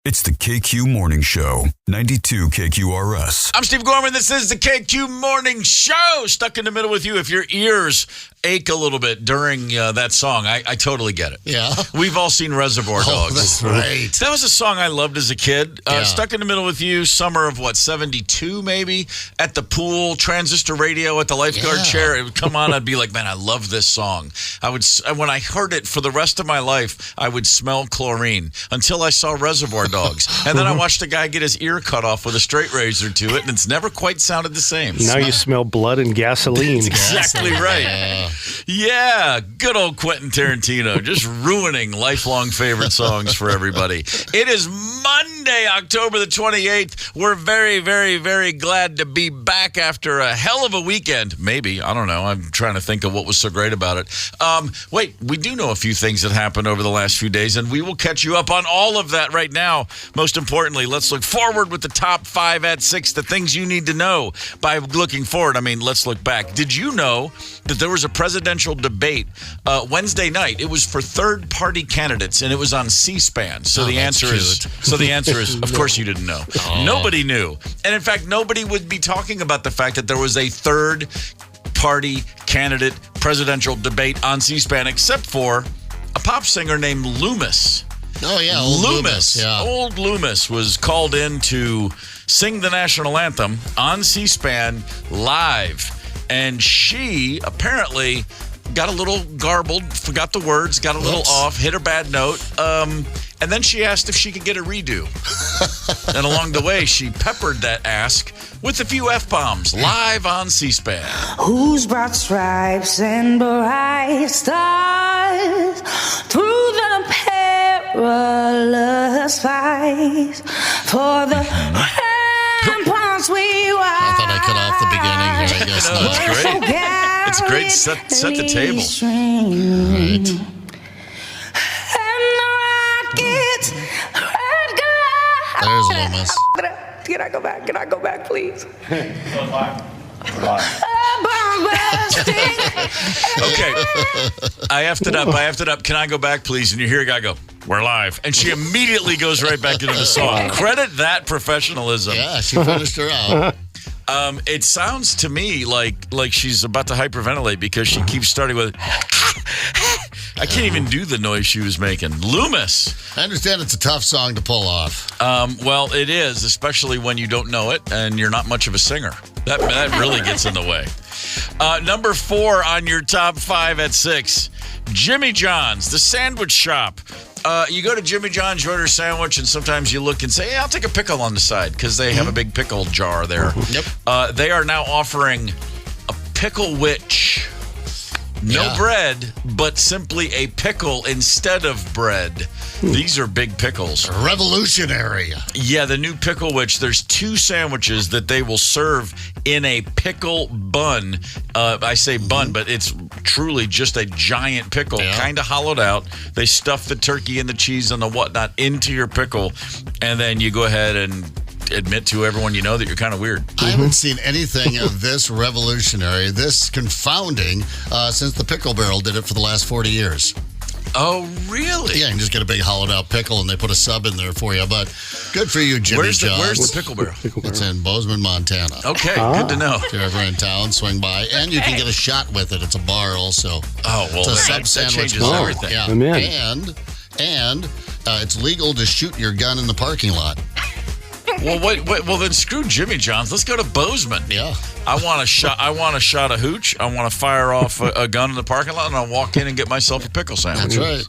It's the KQ Morning Show, 92 KQRS. I'm Steve Gorman. This is the KQ Morning Show. Stuck in the middle with you. If your ears ache a little bit during that song, I totally get it. Yeah. We've all seen Reservoir Dogs. That's right. That was a song I loved as a kid. Stuck in the middle with you, summer of 72 maybe, at the pool, transistor radio at the lifeguard chair. It would come on. I'd be like, man, I love this song. When I heard it for the rest of my life, I would smell chlorine until I saw Reservoir Dogs. And then I watched a guy get his ear cut off with a straight razor to it, and it's never quite sounded the same. Now you smell blood and gasoline. That's exactly right. Yeah, good old Quentin Tarantino, just ruining lifelong favorite songs for everybody. It is Monday, October the 28th. We're very, very, very glad to be back after a hell of a weekend. Maybe, I don't know. I'm trying to think of what was so great about it. Wait, we do know a few things that happened over the last few days, and we will catch you up on all of that right now. Most importantly, let's look forward with the top 5 at 6, the things you need to know by looking forward. I mean, let's look back. Did you know that there was a presidential debate Wednesday night? It was for third-party candidates, and it was on C-SPAN. So the answer is, of course you didn't know. Nobody knew. And in fact, nobody would be talking about the fact that there was a third-party candidate presidential debate on C-SPAN, except for a pop singer named Loomis. Oh, yeah, old Loomis. Yeah. Old Loomis was called in to sing the national anthem on C-SPAN live. And she apparently got a little garbled, forgot the words, got a little off, hit her bad note. And then she asked if she could get a redo. And along the way, she peppered that ask with a few F-bombs live on C-SPAN. Who's brought stripes and bright stars through the perilous fight for the ramparts we were? I thought I cut off the beginning here. I guess not. It's great. It's great. Set the table. Right. There's Loomis. Can I go back? Can I go back, please? Okay. I effed it up. Can I go back, please? And you hear a guy go, "We're live." And she immediately goes right back into the song. Credit that professionalism. Yeah, she finished her out. It sounds to me like she's about to hyperventilate because she keeps starting with, I can't even do the noise she was making. Loomis. I understand it's a tough song to pull off. Well, it is, especially when you don't know it and you're not much of a singer. That really gets in the way. Number 4 on your top 5 at 6, Jimmy John's, the sandwich shop. You go to Jimmy John's, you order a sandwich, and sometimes you look and say, hey, I'll take a pickle on the side because they have a big pickle jar there. Yep. They are now offering a pickle witch. No bread, but simply a pickle instead of bread. These are big pickles. Revolutionary. Yeah, the new Pickle Witch. There's 2 sandwiches that they will serve in a pickle bun. I say bun, but it's truly just a giant pickle, kind of hollowed out. They stuff the turkey and the cheese and the whatnot into your pickle, and then you go ahead and admit to everyone you know that you're kind of weird. I haven't seen anything of this revolutionary, this confounding, since the Pickle Barrel did it for the last 40 years. Oh, really? Yeah, you can just get a big hollowed-out pickle, and they put a sub in there for you. But good for you, Jimmy John's. Where's the Pickle Barrel? It's in Bozeman, Montana. Okay, good to know. If you're ever in town, swing by. And you can get a shot with it. It's a bar also. Oh, well, it's a sub that sandwich changes bar. everything. Yeah. I'm in. And it's legal to shoot your gun in the parking lot. Well, then screw Jimmy John's. Let's go to Bozeman. Yeah. I want a shot of hooch. I want to fire off a gun in the parking lot, and I'll walk in and get myself a pickle sandwich. That's right.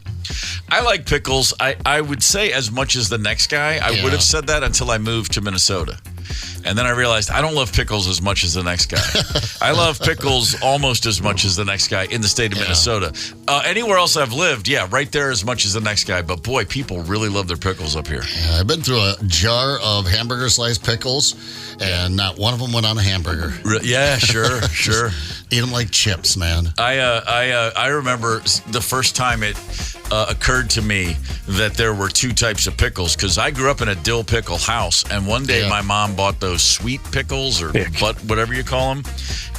I like pickles. I would say as much as the next guy. I would have said that until I moved to Minnesota. And then I realized I don't love pickles as much as the next guy. I love pickles almost as much as the next guy in the state of Minnesota. Anywhere else I've lived, right there as much as the next guy. But boy, people really love their pickles up here. Yeah, I've been through a jar of hamburger sliced pickles, and not one of them went on a hamburger. Yeah, sure. Eat them like chips, man. I remember the first time it occurred to me that there were 2 types of pickles, because I grew up in a dill pickle house, and one day my mom bought those those sweet pickles or Ick. whatever you call them.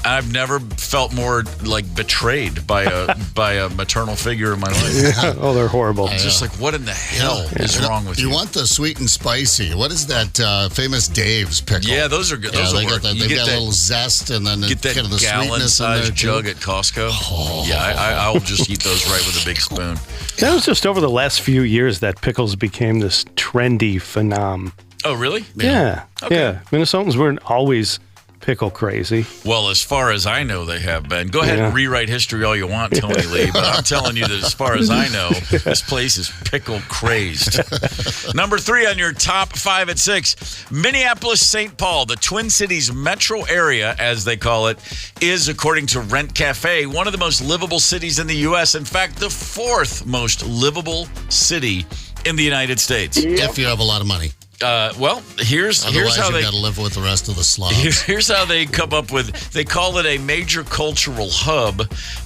I've never felt more like betrayed by a maternal figure in my life. Yeah. Oh, they're horrible. It's just like, what in the hell is wrong with you? You want the sweet and spicy. What is that famous Dave's pickle? Yeah, those are good. Those will work. They've got a little zest and then Get that kind of the sweetness in there gallon-sized too. jug at Costco. Oh. Yeah, I'll just eat those right with a big spoon. That was just over the last few years that pickles became this trendy phenom. Oh, really? Yeah. Okay. Yeah. Minnesotans weren't always pickle crazy. Well, as far as I know, they have been. Go ahead and rewrite history all you want, Tony Lee, but I'm telling you that as far as I know, this place is pickle crazed. Number 3 on your top 5 at 6, Minneapolis-St. Paul, the Twin Cities metro area, as they call it, is, according to Rent Cafe, one of the most livable cities in the U.S. In fact, the 4th most livable city in the United States. If you have a lot of money. Well, here's Otherwise, how you've they got to live with the rest of the slobs. Here's how they come up with. They call it a major cultural hub.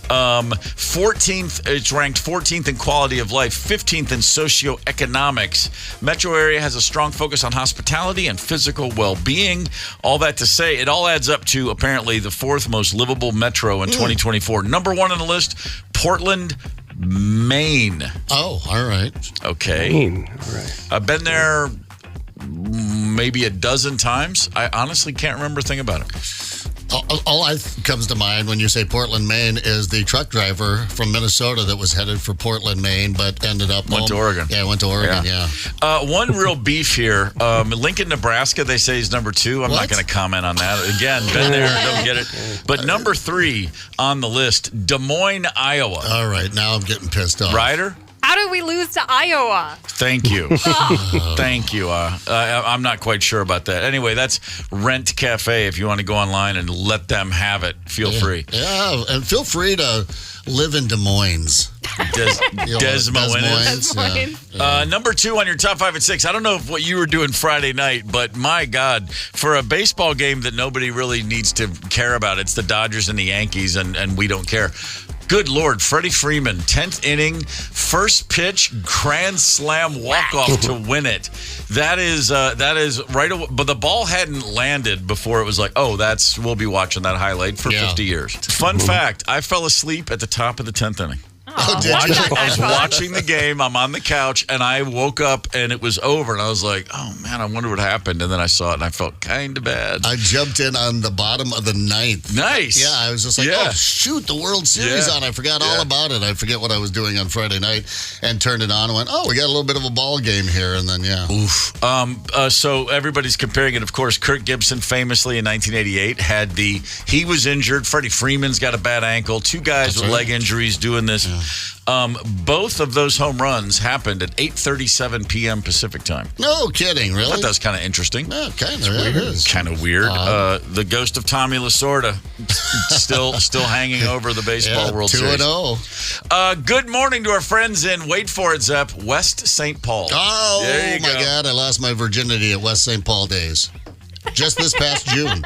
14th, it's ranked 14th in quality of life, 15th in socioeconomics. Metro area has a strong focus on hospitality and physical well-being. All that to say, it all adds up to apparently the 4th most livable metro in 2024. Number 1 on the list, Portland, Maine. Oh, all right. Okay. Maine. All right. I've been there maybe a dozen times. I honestly can't remember a thing about it. All comes to mind when you say Portland, Maine, is the truck driver from Minnesota that was headed for Portland, Maine, but ended up Went to Oregon. Yeah, went to Oregon. Yeah. One real beef here. Lincoln, Nebraska, they say is number 2. I'm not going to comment on that. Again, been there, don't get it. But number 3 on the list, Des Moines, Iowa. All right, now I'm getting pissed off. Ryder? How did we lose to Iowa? Thank you. Thank you. I'm not quite sure about that. Anyway, that's Rent Cafe. If you want to go online and let them have it, feel free. Yeah, and feel free to live in Des Moines. Des Moines. Yeah. Number 2 on your top 5 at 6. I don't know what you were doing Friday night, but my God, for a baseball game that nobody really needs to care about, it's the Dodgers and the Yankees, and we don't care. Good Lord, Freddie Freeman, 10th inning, first pitch, grand slam walk-off to win it. That is right away. But the ball hadn't landed before it was like, we'll be watching that highlight for 50 years. Fun fact, I fell asleep at the top of the 10th inning. Oh, did you? I was watching the game. I'm on the couch, and I woke up, and it was over. And I was like, oh, man, I wonder what happened. And then I saw it, and I felt kind of bad. I jumped in on the bottom of the 9th. Nice. Yeah, I was just like, oh, shoot, the World Series on. I forgot all about it. I forget what I was doing on Friday night and turned it on and went, we got a little bit of a ball game here. And then, Oof. So everybody's comparing it. Of course, Kirk Gibson famously in 1988 he was injured. Freddie Freeman's got a bad ankle. 2 guys with leg injuries doing this. Yeah. Both of those home runs happened at 8:37 p.m. Pacific time. No kidding, really? I thought that was kind of interesting. Yeah, kind of. It is. Kind of weird. The ghost of Tommy Lasorda still hanging over the baseball World Series. 2-0. Good morning to our friends in, wait for it, Zepp, West St. Paul. Oh, there you my go. God. I lost my virginity at West St. Paul days. Just this past June.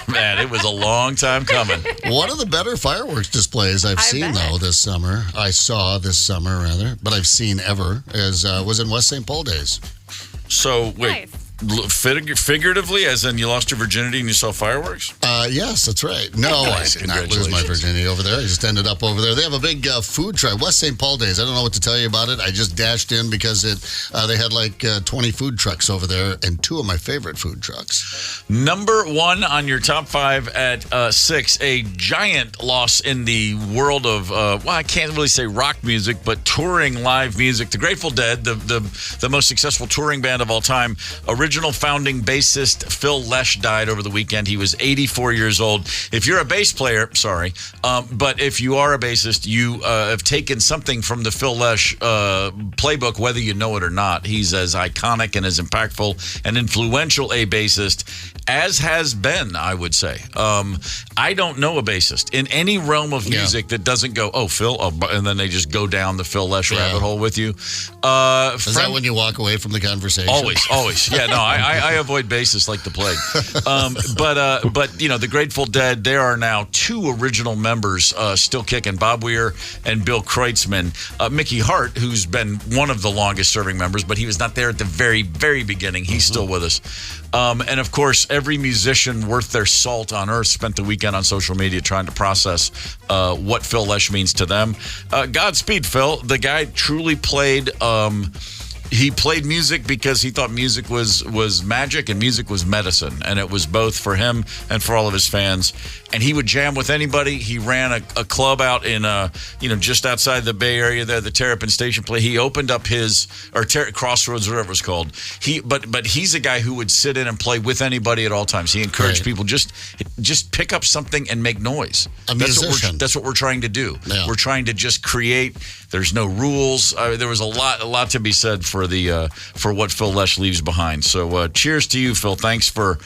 Man, it was a long time coming. One of the better fireworks displays I've seen, though, this summer. I saw this summer, rather, but I've seen ever, was in West St. Paul days. So, wait. Nice. Figuratively, as in you lost your virginity and you saw fireworks? Yes, that's right. No, Nice. I did not lose my virginity over there. I just ended up over there. They have a big food truck, West St. Paul days. I don't know what to tell you about it. I just dashed in because they had like 20 food trucks over there and 2 of my favorite food trucks. Number 1 on your top 5 at 6, a giant loss in the world of, I can't really say rock music, but touring live music. The Grateful Dead, the most successful touring band of all time, original founding bassist Phil Lesh died over the weekend. He was 84 years old. If you're a bass player, sorry, but if you are a bassist, you have taken something from the Phil Lesh playbook, whether you know it or not. He's as iconic and as impactful and influential a bassist as has been, I would say. I don't know a bassist in any realm of music that doesn't go, Phil, and then they just go down the Phil Lesh rabbit hole with you. Is that when you walk away from the conversation? Always. Yeah, no, no, I avoid bases like the plague. But you know, the Grateful Dead, there are now 2 original members still kicking, Bob Weir and Bill Kreutzmann. Mickey Hart, who's been one of the longest serving members, but he was not there at the very, very beginning. He's still with us. And of course, every musician worth their salt on earth spent the weekend on social media trying to process what Phil Lesh means to them. Godspeed, Phil. The guy truly played. He played music because he thought music was magic and music was medicine, and it was both for him and for all of his fans. And he would jam with anybody. He ran a club out in just outside the Bay Area there, the Terrapin Station play. He opened up his Crossroads, whatever it was called. But he's a guy who would sit in and play with anybody at all times. He encouraged people just pick up something and make noise. That's what we're trying to do. Yeah. We're trying to just create. There's no rules. There was a lot to be said for what Phil Lesh leaves behind. So cheers to you, Phil. Thanks for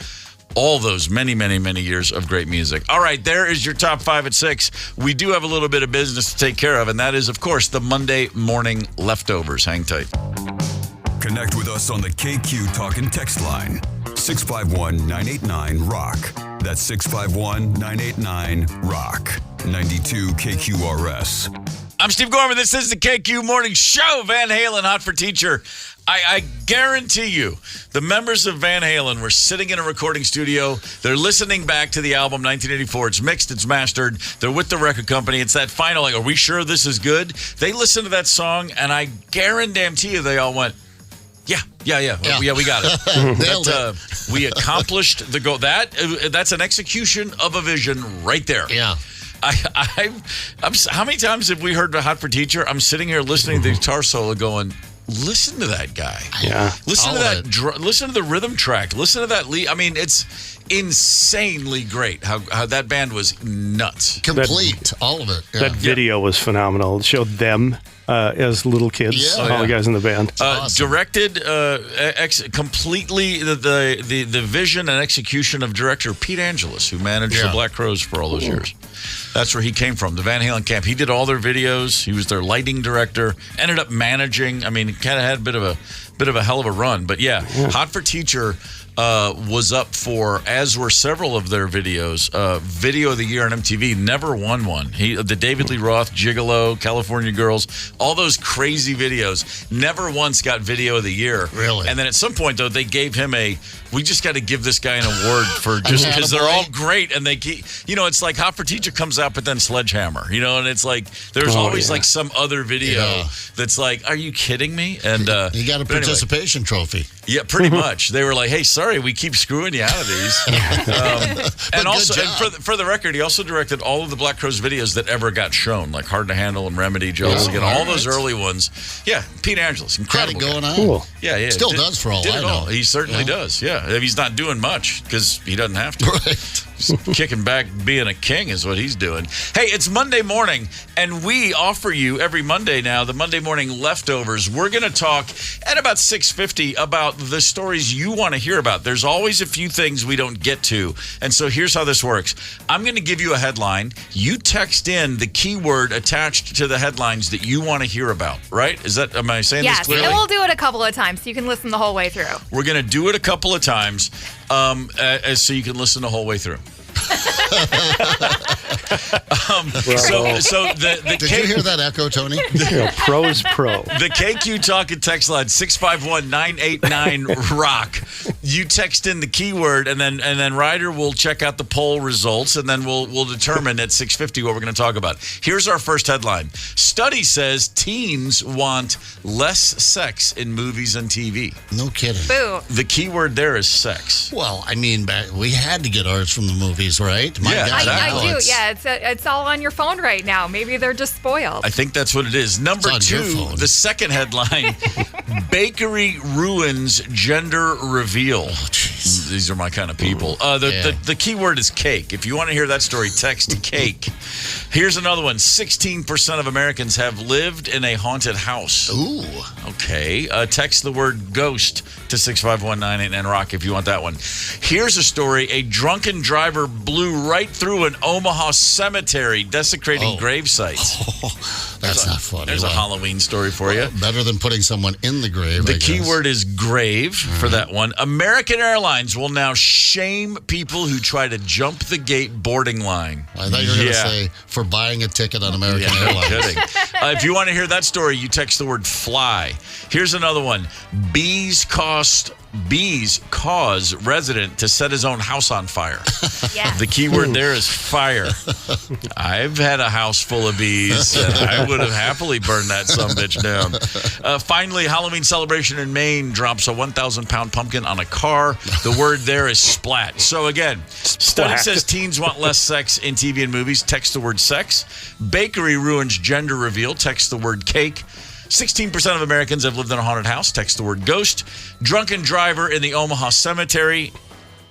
all those many, many, many years of great music. All right, there is your top 5 at 6. We do have a little bit of business to take care of, and that is, of course, the Monday morning leftovers. Hang tight. Connect with us on the KQ Talk and Text line. 651-989-ROCK. That's 651-989-ROCK. 92 KQRS. I'm Steve Gorman. This is the KQ Morning Show. Van Halen, Hot for Teacher. I guarantee you, the members of Van Halen were sitting in a recording studio. They're listening back to the album 1984. It's mixed. It's mastered. They're with the record company. It's that final, like, are we sure this is good? They listened to that song, and I guarantee you they all went, yeah, we got it. We accomplished the goal. That's an execution of a vision right there. Yeah. How many times have we heard the Hot for Teacher? I'm sitting here listening to the guitar solo going, listen to that guy. Yeah. Listen to that. Listen to the rhythm track. Listen to that lead. I mean, it's insanely great how that band was nuts. Complete. All of it. Yeah. That video was phenomenal. It showed them as little kids, all the guys in the band. Awesome. Directed completely the vision and execution of director Pete Angelis, who managed the Black Crowes for all those years. That's where he came from, the Van Halen camp. He did all their videos. He was their lighting director. Ended up managing. I mean, he kind of had a bit of a hell of a run. But Hot for Teacher was up for, as were several of their videos, Video of the Year on MTV. Never won one. The David Lee Roth, Gigolo, California Girls, all those crazy videos, never once got Video of the Year. Really? And then at some point, though, they gave him we just got to give this guy an award for just because they're all great. And they keep, it's like Hot for Teacher comes out, but then Sledgehammer, and it's like there's always like some other video that's like, are you kidding me? And you got a participation trophy. Yeah, pretty much. They were like, hey, sorry, we keep screwing you out of these. And also, for the record, he also directed all of the Black Crowes videos that ever got shown, like Hard to Handle and Remedy, Jealous Again, all those early ones. Yeah, Pete Angelis, incredible. Got it going on. Cool. Yeah. Still does for all I know. He certainly does, yeah. He's not doing much because he doesn't have to. Right. Kicking back, being a king is what he's doing. Hey, it's Monday morning, and we offer you every Monday now the Monday morning leftovers. We're going to talk at about 6:50 about the stories you want to hear about. There's always a few things we don't get to, and so here's how this works. I'm going to give you a headline. You text in the keyword attached to the headlines that you want to hear about, right? Am I saying this clearly? Yes, and we'll do it a couple of times so you can listen the whole way through. We're going to do it a couple of times so you can listen the whole way through. Did you hear that echo, Tony? Pro's pro. The KQ Talk and Text line 651-989-ROCK. You text in the keyword, and then Ryder will check out the poll results, and then we'll determine at 6:50 what we're going to talk about. Here's our first headline: Study says teens want less sex in movies and TV. No kidding. Boo. The keyword there is sex. Well, I mean, we had to get ours from the movies, right? My God, I do. Yeah, it's all on your phone right now. Maybe they're just spoiled. I think that's what it is. Number 2, the second headline: Bakery ruins gender reveal. These are my kind of people. The key word is cake. If you want to hear that story, text cake. Here's another one. 16% of Americans have lived in a haunted house. Ooh. Okay. Text the word ghost to 65198 and rock if you want that one. Here's a story. A drunken driver blew right through an Omaha cemetery, desecrating grave sites. That's not funny. There's a Halloween story for you. Better than putting someone in the grave. The key word is grave for that one. American Airlines will now shame people who try to jump the gate boarding line. I thought you were going to say for buying a ticket on American Airlines. No kidding. If you want to hear that story, you text the word fly. Here's another one. Bees cause resident to set his own house on fire. Yes. The key word there is fire. I've had a house full of bees, and I would have happily burned that sumbitch down. Finally, Halloween celebration in Maine drops a 1,000-pound pumpkin on a car. The word there is splat. So again, study says teens want less sex in TV and movies. Text the word sex. Bakery ruins gender reveal. Text the word cake. 16% of Americans have lived in a haunted house. Text the word ghost. Drunken driver in the Omaha cemetery.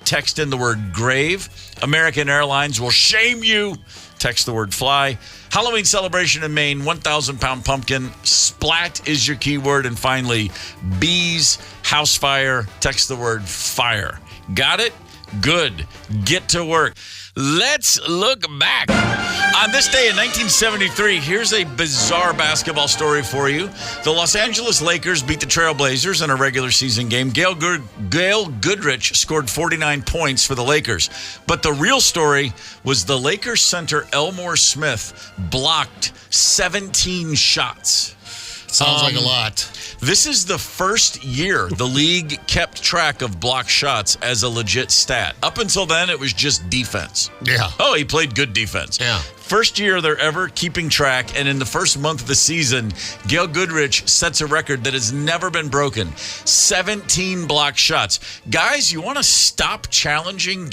Text in the word grave. American Airlines will shame you. Text the word fly. Halloween celebration in Maine, 1,000-pound pumpkin. Splat is your keyword. And finally, bees, house fire. Text the word fire. Got it? Good. Get to work. Let's look back. On this day in 1973, here's a bizarre basketball story for you. The Los Angeles Lakers beat the Trailblazers in a regular season game. Gail Goodrich scored 49 points for the Lakers. But the real story was the Lakers center Elmore Smith blocked 17 shots. Sounds like a lot. This is the first year the league kept track of block shots as a legit stat. Up until then, it was just defense. Yeah. Oh, he played good defense. Yeah. First year they're ever keeping track, and in the first month of the season, Gail Goodrich sets a record that has never been broken. 17 block shots. Guys, you want to stop challenging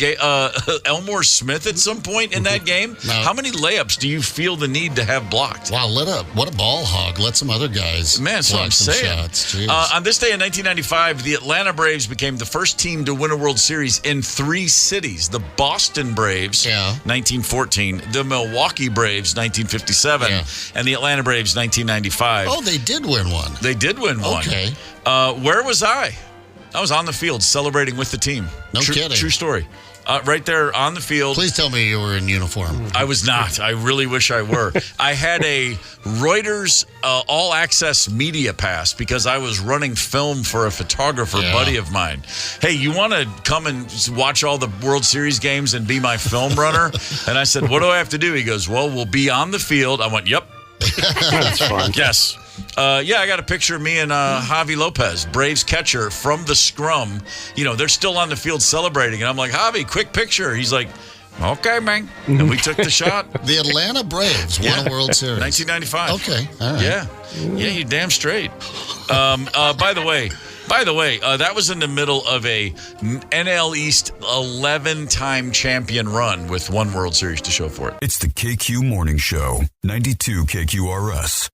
Elmore Smith at some point in that game? No. How many layups do you feel the need to have blocked? Wow, what a ball hog. Let some other guys that's what I'm saying. Shots. On this day in 1995, the Atlanta Braves became the first team to win a World Series in 3 cities. The Boston Braves, 1914, the Milwaukee Braves, 1957, and the Atlanta Braves, 1995. Oh, they did win one. They did win one. Okay. Where was I? I was on the field celebrating with the team. No kidding. True story. Right there on the field. Please tell me you were in uniform. I was not. I really wish I were. I had a Reuters all-access media pass because I was running film for a photographer buddy of mine. Hey, you want to come and watch all the World Series games and be my film runner? And I said, what do I have to do? He goes, well, we'll be on the field. I went, yep. That's fun. Yes. I got a picture of me and Javi Lopez, Braves catcher, from the scrum. You know, they're still on the field celebrating. And I'm like, Javi, quick picture. He's like, okay, man. And we took the shot. The Atlanta Braves won a World Series. 1995. Okay. All right. Yeah, you're damn straight. By the way, that was in the middle of a NL East 11-time champion run with one World Series to show for it. It's the KQ Morning Show, 92 KQRS.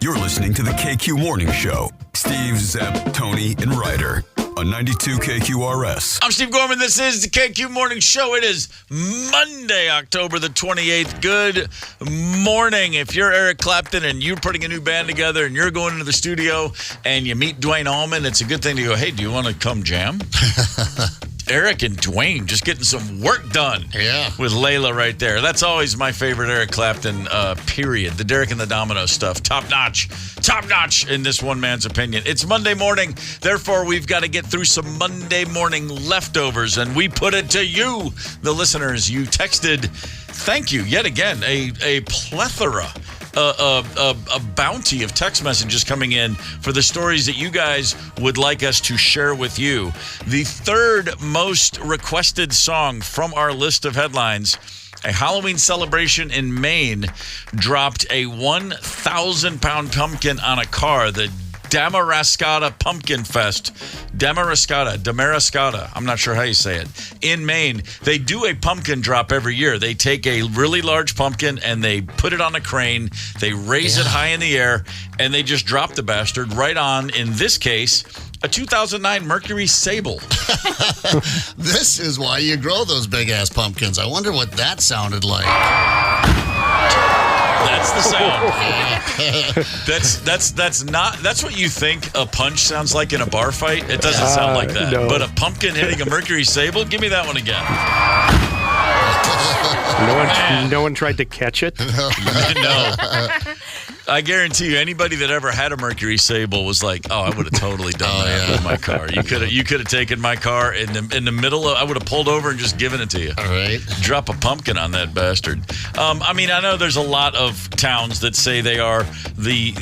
You're listening to the KQ Morning Show. Steve, Zep, Tony, and Ryder on 92 KQRS. I'm Steve Gorman. This is the KQ Morning Show. It is Monday, October the 28th. Good morning. If you're Eric Clapton and you're putting a new band together and you're going into the studio and you meet Dwayne Allman, it's a good thing to go, hey, do you want to come jam? Eric and Dwayne just getting some work done with Layla right there. That's always my favorite Eric Clapton period. The Derek and the Domino stuff. Top notch in this one man's opinion. It's Monday morning. Therefore, we've got to get through some Monday morning leftovers. And we put it to you, the listeners. You texted, thank you, yet again, a plethora a bounty of text messages coming in for the stories that you guys would like us to share with you. The third most requested song from our list of headlines, a Halloween celebration in Maine dropped a 1,000-pound pumpkin on a car. The Damarascata Pumpkin Fest. Damarascata. I'm not sure how you say it. In Maine, they do a pumpkin drop every year. They take a really large pumpkin and they put it on a crane. They raise it high in the air and they just drop the bastard right on, in this case, A 2009 Mercury Sable. This is why you grow those big-ass pumpkins. I wonder what that sounded like. That's the sound. That's what you think a punch sounds like in a bar fight. It doesn't sound like that. No. But a pumpkin hitting a Mercury Sable, give me that one again. No one tried to catch it. No. I guarantee you, anybody that ever had a Mercury Sable was like, "Oh, I would have totally done that with my car. You could have taken my car in the middle of. I would have pulled over and just given it to you. All right. Drop a pumpkin on that bastard." I mean, I know there's a lot of towns that say they are the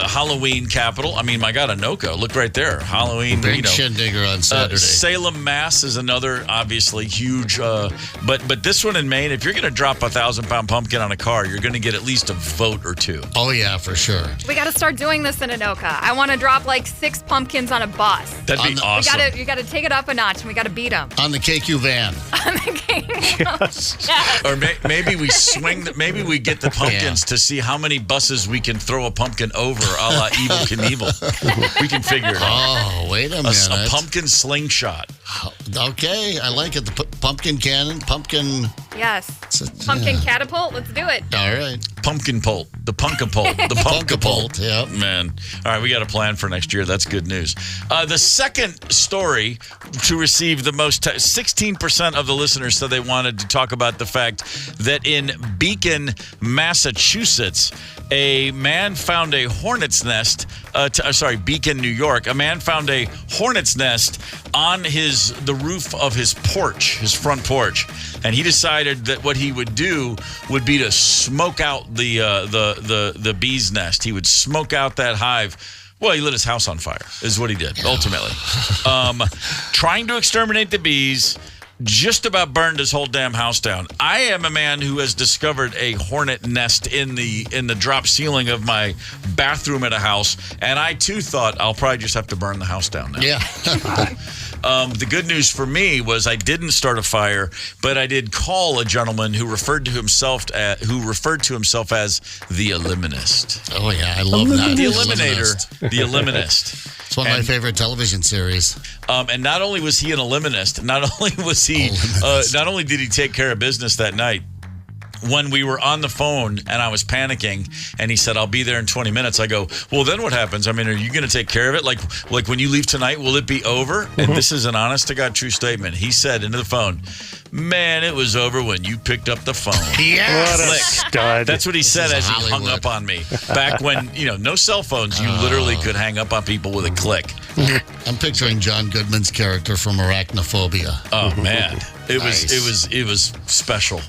Halloween capital. I mean, my God, Anoka, look right there, Halloween. Big shindigger on Saturday. Salem, Mass is another obviously huge. But this one in Maine, if you're going to drop a 1,000-pound pumpkin on a car, you're going to get at least a vote or two. Oh, yeah, for sure. We got to start doing this in Anoka. I want to drop like 6 pumpkins on a bus. That'd be awesome. You got to take it up a notch, and we got to beat them. On the KQ van. On the game. Yes. Yes. Or maybe we maybe we get the pumpkins to see how many buses we can throw a pumpkin over, a la Evel Knievel. We can figure it out. Oh, wait a minute. A pumpkin slingshot. Okay, I like it. The pumpkin cannon, pumpkin. Yes. Pumpkin catapult. Let's do it. All right. Pumpkin pult. The punkapult. The punkapult. Yeah. Man. All right, we got a plan for next year. That's good news. The second story to receive the most, 16% of the listeners said they wanted to talk about the fact that in Beacon, Massachusetts, a man found a hornet's nest. Beacon, New York. A man found a hornet's nest on the roof of his porch, his front porch, and he decided that what he would do would be to smoke out the bee's nest. He would smoke out that hive. Well, he lit his house on fire, is what he did, ultimately. Trying to exterminate the bees, just about burned his whole damn house down. I am a man who has discovered a hornet nest in the drop ceiling of my bathroom at a house, and I too thought I'll probably just have to burn the house down now. Yeah. The good news for me was I didn't start a fire, but I did call a gentleman who referred to himself as the Eliminist. Oh, yeah, I love that. The Eliminator. The Eliminist. It's one of my favorite television series. And not only was he an Eliminist, not only did he take care of business that night. When we were on the phone and I was panicking and he said, "I'll be there in 20 minutes. I go, "Well, then what happens? I mean, are you going to take care of it? Like when you leave tonight, will it be over?" And this is an honest to God true statement. He said into the phone, "Man, it was over when you picked up the phone." Yes. What a stud. That's what he said as he hung Hollywood. up on me. Back when, no cell phones, you literally could hang up on people with a click. I'm picturing John Goodman's character from Arachnophobia. Oh, man. It was special.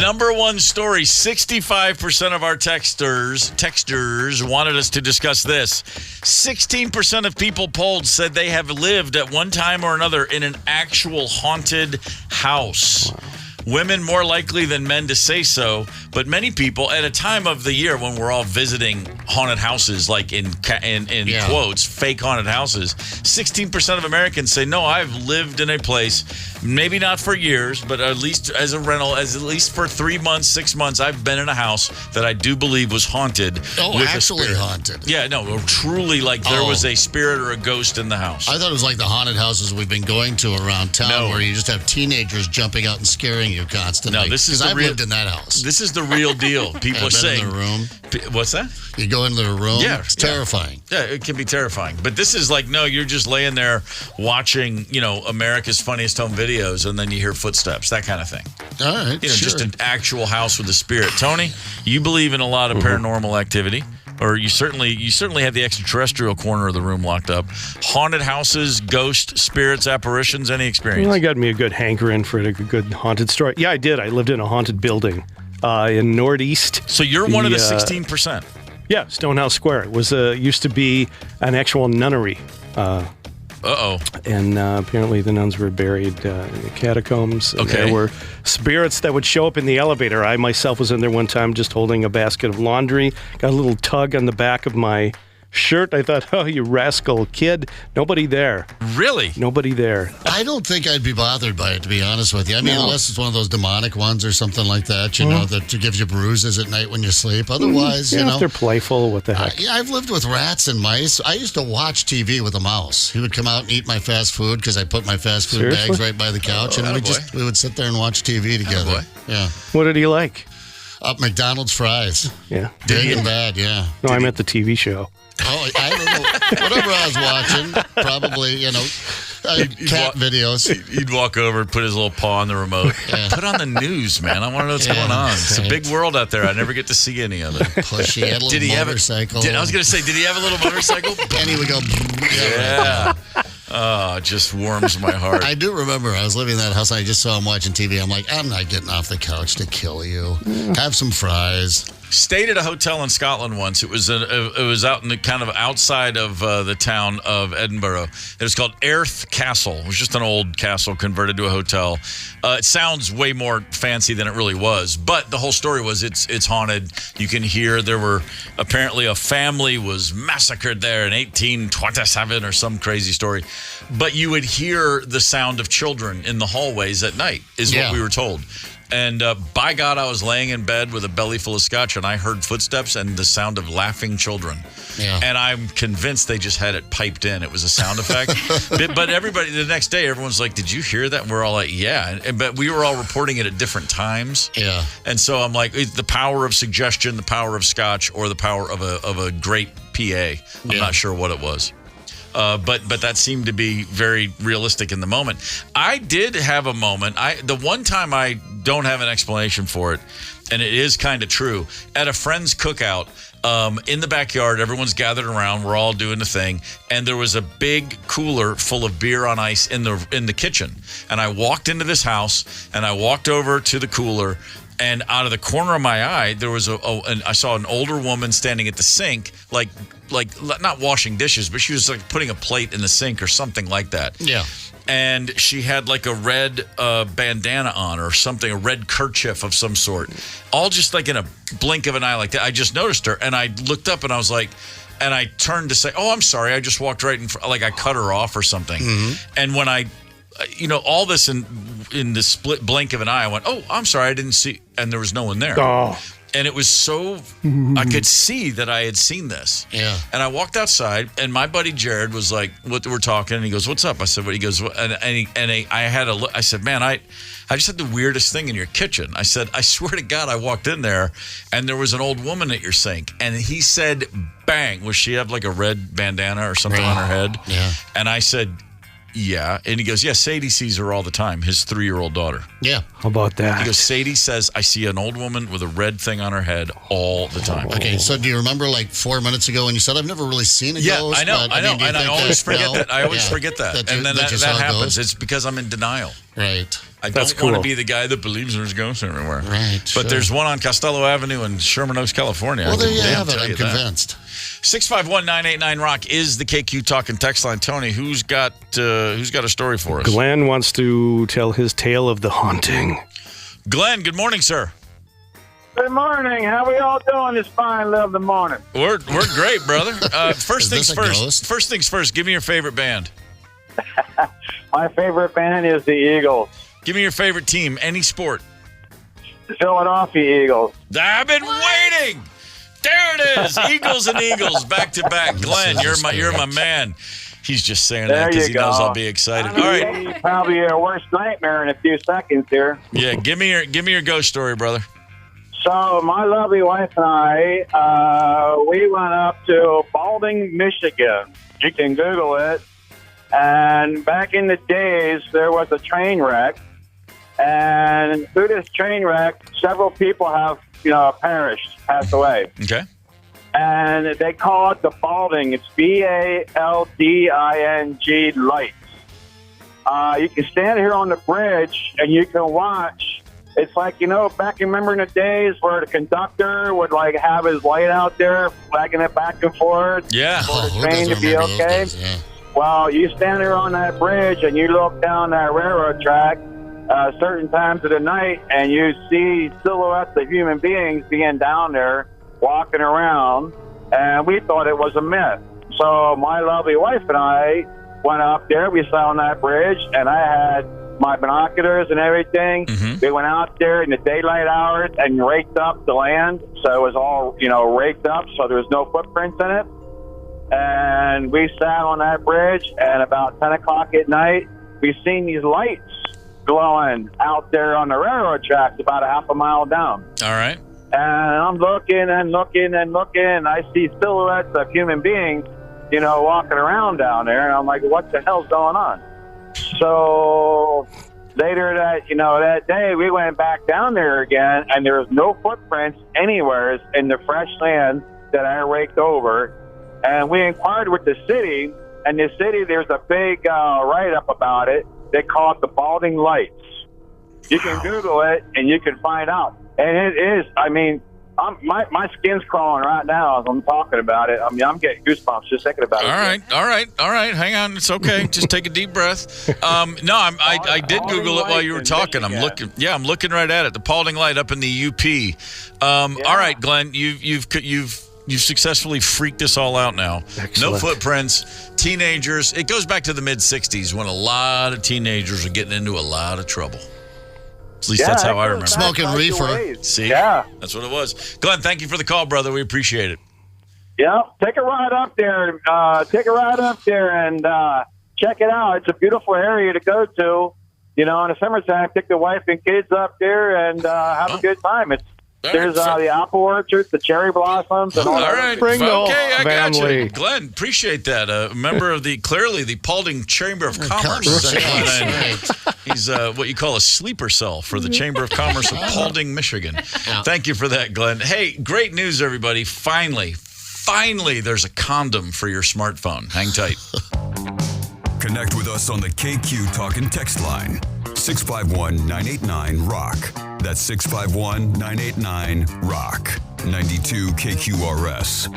Number one story, 65% of our texters wanted us to discuss this. 16% of people polled said they have lived at one time or another in an actual haunted house. Wow. Women more likely than men to say so, but many people at a time of the year when we're all visiting haunted houses, like in quotes, fake haunted houses, 16% of Americans say, "No, I've lived in a place, maybe not for years, but at least as a rental, at least for 3 months, 6 months, I've been in a house that I do believe was haunted." Oh, with actually haunted. Yeah, no, truly, like there was a spirit or a ghost in the house. I thought it was like the haunted houses we've been going to around town where you just have teenagers jumping out and scaring you constantly. No, this is I've lived in that house. This is the real deal. People are saying. In the room. What's that? You go into the room. Yeah, it's terrifying. Yeah, it can be terrifying. But this is like, no, you're just laying there watching, America's Funniest Home Videos, and then you hear footsteps, that kind of thing. All right, just an actual house with a spirit. Tony, you believe in a lot of paranormal activity. Or you certainly have the extraterrestrial corner of the room locked up. Haunted houses, ghosts, spirits, apparitions, any experience? I got me a good hankering for a good haunted story. Yeah, I did. I lived in a haunted building in Northeast. So you're one of the 16%. Yeah, Stonehouse Square. It was used to be an actual nunnery. And apparently the nuns were buried in the catacombs. And there were spirits that would show up in the elevator. I myself was in there one time just holding a basket of laundry. Got a little tug on the back of my shirt. I thought, oh, you rascal kid. Nobody there. Really? Nobody there. I don't think I'd be bothered by it, to be honest with you. I mean, unless it's one of those demonic ones or something like that, you know, that gives you bruises at night when you sleep. Otherwise, you know. If they're playful, what the heck? I've lived with rats and mice. I used to watch TV with a mouse. He would come out and eat my fast food because I put my fast food bags right by the couch, and we would sit there and watch TV together. Yeah. What did he like? McDonald's fries. Yeah. Big and bad, yeah. No, I meant the TV show. Oh, I don't know. Whatever I was watching, probably, you know, cat videos. He'd walk over and put his little paw on the remote. Yeah. Put on the news, man. I want to know what's going on. It's a big world out there. I never get to see any of it. Pushy. He had a little motorcycle. I was going to say, did he have a little motorcycle? And he would go. Yeah. Oh, it just warms my heart. I do remember I was living in that house and I just saw him watching TV. I'm like, I'm not getting off the couch to kill you. Have some fries. Stayed at a hotel in Scotland once. It was out in the kind of outside of the town of Edinburgh. It was called Airth Castle. It was just an old castle converted to a hotel. It sounds way more fancy than it really was, but the whole story was it's haunted. You can hear there were apparently a family was massacred there in 1827 or some crazy story. But you would hear the sound of children in the hallways at night, is what we were told. And by God, I was laying in bed with a belly full of scotch, and I heard footsteps and the sound of laughing children. Yeah. And I'm convinced they just had it piped in. It was a sound effect. But everybody, the next day, everyone's like, did you hear that? And we're all like, yeah. But we were all reporting it at different times. Yeah. And so I'm like, the power of suggestion, the power of scotch, or the power of a great PA. I'm not sure what it was. But that seemed to be very realistic in the moment. I did have a moment. The one time I don't have an explanation for it, and it is kind of true, at a friend's cookout in the backyard, everyone's gathered around. We're all doing the thing, and there was a big cooler full of beer on ice in the kitchen. And I walked into this house, and I walked over to the cooler. And out of the corner of my eye, there was I saw an older woman standing at the sink, like not washing dishes, but she was like putting a plate in the sink or something like that. Yeah. And she had like a red bandana on or something, a red kerchief of some sort, all just like in a blink of an eye like that. I just noticed her, and I looked up, and I was like, and I turned to say, "Oh, I'm sorry, I just walked right in front," like I cut her off or something. Mm-hmm. And when I all this in the split blink of an eye, I went, "Oh, I'm sorry, I didn't see," and there was no one there. Oh. And it was so, I could see that I had seen this. Yeah. And I walked outside, and my buddy Jared was like, we're talking, and he goes, "What's up?" I said, "What?" He goes, I said, "Man, I just had the weirdest thing in your kitchen." I said, "I swear to God, I walked in there, and there was an old woman at your sink." And he said, "Bang, was she have like a red bandana or something on her head?" Yeah. And I said, "Yeah." And he goes, "Yeah, Sadie sees her all the time," his 3-year-old daughter. Yeah. How about that? He goes, "Sadie says, I see an old woman with a red thing on her head all the time." Okay, so do you remember like 4 minutes ago when you said, "I've never really seen a ghost"? Yeah, I know. And I always forget that. I always forget that. And then that happens. It's because I'm in denial. Right. I don't want to be the guy that believes there's ghosts everywhere. Right. But there's one on Costello Avenue in Sherman Oaks, California. Well, there you have it. I'm convinced. 651-989-ROCK is the KQ Talk and Text line. Tony, who's got a story for us? Glenn wants to tell his tale of the haunting. Glenn, good morning, sir. Good morning. How we all doing this fine, lovely morning? We're great, brother. First things first. Give me your favorite band. My favorite band is the Eagles. Give me your favorite team, any sport. The Philadelphia Eagles. I've been waiting. There it is. Eagles and Eagles back to back. Glenn, you're my man. He's just saying that because he knows I'll be excited. All right. Probably your worst nightmare in a few seconds here. Yeah, give me your ghost story, brother. So my lovely wife and I, we went up to Balding, Michigan. You can Google it. And back in the days, there was a train wreck. And through this train wreck, several people have, passed away. Okay. And they call it the Balding. It's Balding lights. You can stand here on the bridge and you can watch. It's like, back remember in the days where the conductor would like have his light out there, flagging it back and forth. Yeah. For the train to be okay. Days, yeah. Well, you stand there on that bridge and you look down that railroad track certain times of the night and you see silhouettes of human beings being down there walking around. and we thought it was a myth. So my lovely wife and I went up there. We sat on that bridge, and I had my binoculars and everything. We went out there in the daylight hours and raked up the land, so it was all, raked up, so there was no footprints in it. And we sat on that bridge, and about 10 o'clock at night, we seen these lights glowing out there on the railroad tracks about a half a mile down. All right. And I'm looking and looking and looking, and I see silhouettes of human beings, walking around down there, and I'm like, what the hell's going on? So later that day, we went back down there again, and there was no footprints anywhere in the fresh land that I raked over. And we inquired with the city, and the city, there's a big write-up about it. They call it the Balding Lights. You can Google it, and you can find out. And it is, my skin's crawling right now as I'm talking about it. I'm getting goosebumps just thinking about it. All right. Hang on. It's okay. Just take a deep breath. I did Google it while you were talking. I'm looking right at it. The Balding Light up in the UP. All right, Glenn, you've successfully freaked us all out now. Excellent. No footprints, teenagers. It goes back to the mid-'60s when a lot of teenagers were getting into a lot of trouble. At least that's how I remember. Smoking reefer. See? Yeah. That's what it was. Glenn, thank you for the call, brother. We appreciate it. Yeah. Take a ride up there. And check it out. It's a beautiful area to go to. In the summertime, take the wife and kids up there and have a good time. There's the apple orchards, the cherry blossoms, and all that. All right. Bring the whole I got family. you. Glenn, appreciate that. A member of the Paulding Chamber of Commerce. He's what you call a sleeper cell for the Chamber of Commerce of Paulding, Michigan. Thank you for that, Glenn. Hey, great news, everybody. Finally, there's a condom for your smartphone. Hang tight. Connect with us on the KQ Talk and Text line. 651-989-ROCK. That's 651-989-ROCK. 92 KQRS.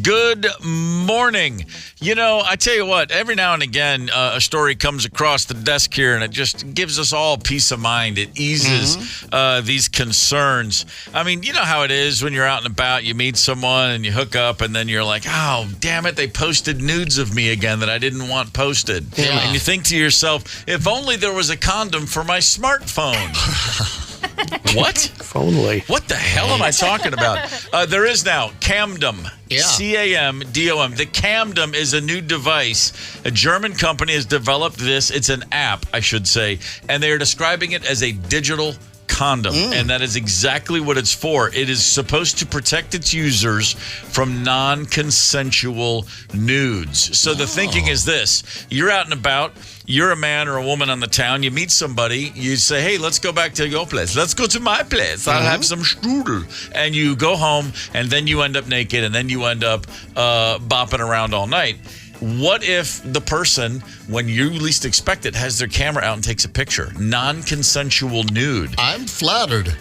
Good morning. I tell you what, every now and again, a story comes across the desk here, and it just gives us all peace of mind. It eases these concerns. You know how it is when you're out and about, you meet someone and you hook up, and then you're like, oh, damn it, they posted nudes of me again that I didn't want posted. Yeah. And you think to yourself, if only there was a condom for my smartphone. What? If only. What the hell am I talking about? There is now Camdom. Yeah. CAMDOM. The Camdom is a new device. A German company has developed this. It's an app, I should say, and they are describing it as a digital condom, and that is exactly what it's for. It is supposed to protect its users from non-consensual nudes. So the thinking is this: you're out and about, you're a man or a woman on the town, you meet somebody, you say, hey, let's go back to your place. Let's go to my place. I'll have some strudel. And you go home, and then you end up naked, and then you end up bopping around all night. What if the person, when you least expect it, has their camera out and takes a picture? Non-consensual nude. I'm flattered.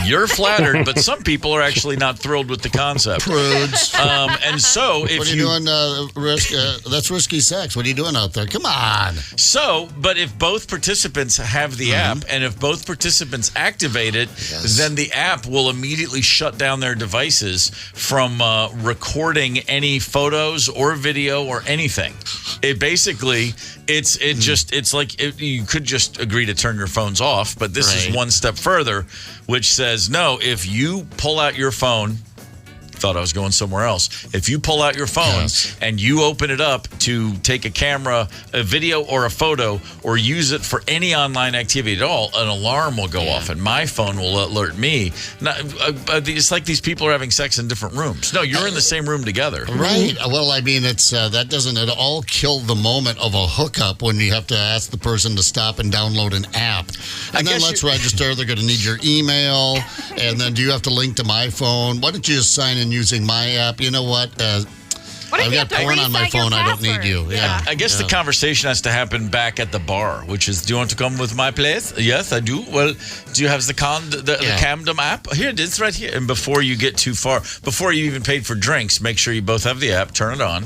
You're flattered, but some people are actually not thrilled with the concept. Prudes. And so if what are you doing? That's risky sex. What are you doing out there? Come on. So, but if both participants have the app, and if both participants activate it, then the app will immediately shut down their devices from recording any photos or video or anything. It basically, it's like you could just agree to turn your phones off, but this is one step further, which says, no, if you pull out your phone, thought I was going somewhere else. If you pull out your phone and you open it up to take a camera, a video, or a photo, or use it for any online activity at all, an alarm will go off, and my phone will alert me. It's like these people are having sex in different rooms. No, you're in the same room together. Right. Well, it's that doesn't at all kill the moment of a hookup when you have to ask the person to stop and download an app. And then let's register. They're going to need your email. And then do you have to link to my phone? Why don't you just sign in using my app? You know what? I've got porn on my phone. I don't need you. Yeah. I guess the conversation has to happen back at the bar, which is, do you want to come with my place? Yes, I do. Well, do you have the Camdom app? Here it is right here. And before you get too far, before you even paid for drinks, make sure you both have the app. Turn it on.